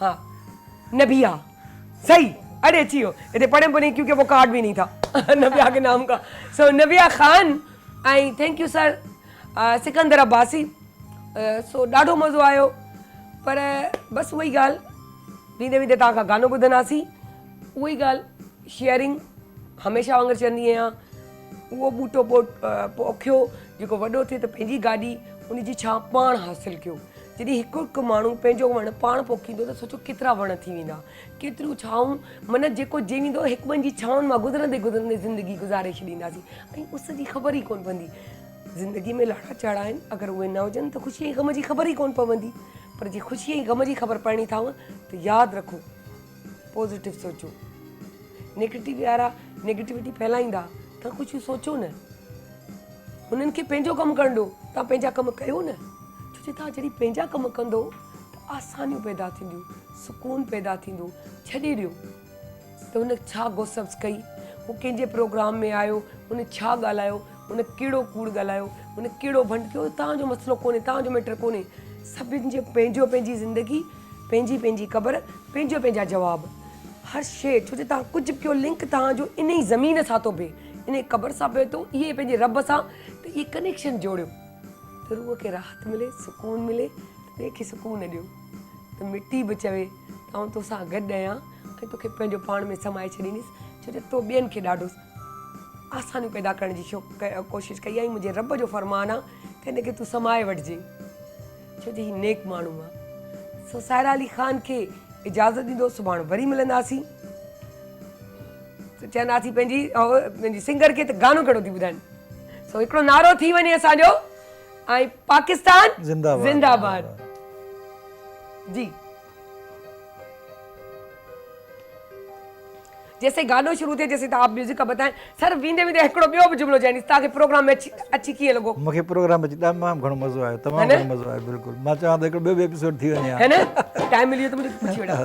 हाँ, नबिया, सही, अरे अच्छी हो, इतने पढ़े नहीं क्योंकि वो कार्ड भी नहीं था नबिया के नाम का। So Nabiya Khan, I thank you sir. Sikandar Abbasi, so ॾाढो मज़ो आयो, पर बसि उहा ई ॻाल्हि, वेंदे वेंदे तव्हां खां गानो ॿुधंदासीं, उहा ई ॻाल्हि शेयरिंग हमेशह वांगुरु चवंदी आहियां, उहो ॿूटो पोखियो जेको वॾो थिए त पंहिंजी गाॾी उनजी छा पाण हासिलु कयो। जॾहिं हिकु हिकु माण्हू पंहिंजो वणु पाण पोखींदो त सोचो केतिरा वण थी वेंदा, केतिरियूं छाऊं, मन जेको जीवींदो हिकु ॿिनि जी छाउनि मां गुज़रंदे गुज़रंदे ज़िंदगी गुज़ारे छॾींदासीं, ऐं उस जी ख़बर ई कोन पवंदी। ज़िंदगी में लाड़ा चाड़ा आहिनि, अगरि उहे न हुजनि त ख़ुशी ऐं ग़म जी ख़बर ई कोन पवंदी, पर जे ख़ुशी ऐं ग़म जी ख़बर पवणी अथव त यादि रखो, पॉज़िटिव सोचो। नेगेटिव वारा नेगेटिविटी फैलाईंदा, तव्हां कुझु सोचो न, हुननि खे पंहिंजो कमु करणु ॾियो, तव्हां पंहिंजा कमु कयो न, छो जो तव्हां जॾहिं पंहिंजा कमु कंदो त आसानियूं पैदा थींदियूं, सुकून पैदा थींदो। छॾे ॾियो त हुन छा गोसप्स कई, हू कंहिंजे प्रोग्राम में आयो, हुन छा ॻाल्हायो, हुन कहिड़ो कूड़ ॻाल्हायो, हुन कहिड़ो भंड कयो, तव्हांजो मसइलो कोन्हे, तव्हांजो मैटर कोन्हे। सभिनि जो पंहिंजो पंहिंजी ज़िंदगी, पंहिंजी पंहिंजी ख़बर, पंहिंजो पंहिंजा जवाब, हर शइ, छो जो तव्हां कुझु बि कयो लिंक तव्हांजो इन ई ज़मीन सां थो बीहे, इन ई क़बर सां पियो थो, इहे पंहिंजे रब सां, त इहे कनेक्शन जोड़ियो त रूह खे राहत मिले, सुकून मिले, ॿिए खे सुकून ॾियो, त मिटी बि चवे त आउं तोसां गॾु आहियां ऐं तोखे पंहिंजो पाण में समाए छॾींदसि, छो जो तो ॿियनि खे ॾाढो आसानियूं पैदा करण जी कोशिशि कई आहे। मुंहिंजे रब जो फरमान आहे त हिनखे तूं समाए वठिजे, छो जो हीउ नेक माण्हू आहे। सो सायरा अली ख़ान खे इजाज़त ॾींदो, सुभाणे वरी मिलंदासीं, त चवंदासीं पंहिंजी सिंगर खे त गानो कहिड़ो थी ॿुधाइनि। सो हिकिड़ो नारो थी वञे असांजो, ऐं पाकिस्तान जिंदाबाद जिंदाबाद जी। जैसे गानो शुरू थे, जैसे आप म्यूजिक का बताएं सर। वेंदे वेंदे हिकिड़ो ॿियो बि जुमिलो चवंदी तव्हांखे प्रोग्राम में अची कीअं लॻो? मूंखे प्रोग्राम में तमामु घणो मज़ो आयो, तमामु घणो मज़ो आयो, बिल्कुलु। मां चवां त हिकिड़ो ॿियो एपिसोड थी वञे, है न? टाइम मिलियो त मुझे पुछी वठा।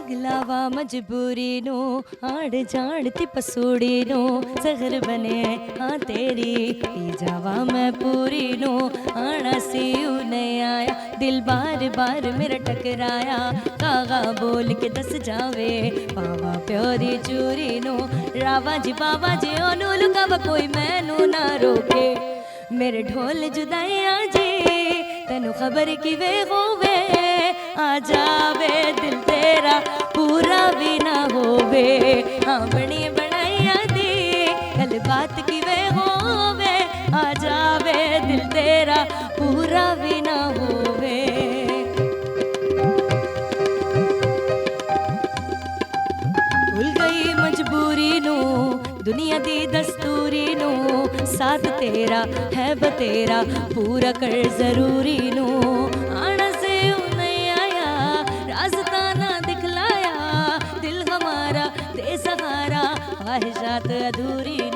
अगलावा मजबूरी नो आड़ जाड़ ती पसूड़ी नो सगर बने हाँ तेरी पी जावा मैं पूरी नो आना सी नहीं आया दिल बार बार मेरा टकराया कागा बोल के दस जावे पावा प्योरी चूरी नो रावा जी बाबा जी ओनू लुका कोई मैनू ना रोके मेरे ढोल जुदाइया जी तेनू खबर की वे होवे आ जावे दिल तेरा पूरा भी ना होवे हाँ बनी बनाइया दी कल बात की वे होवे आ जावे दिल तेरा पूरा भी ना होवे। भूल गई मजबूरी नू दुनिया दी दस्तूरी नू साथ तेरा है बतेरा पूरा कर जरूरी नू आना से नहीं आया रास्ता ना दिखलाया दिल हमारा दे सहारा ख्वाहिशात अधूरी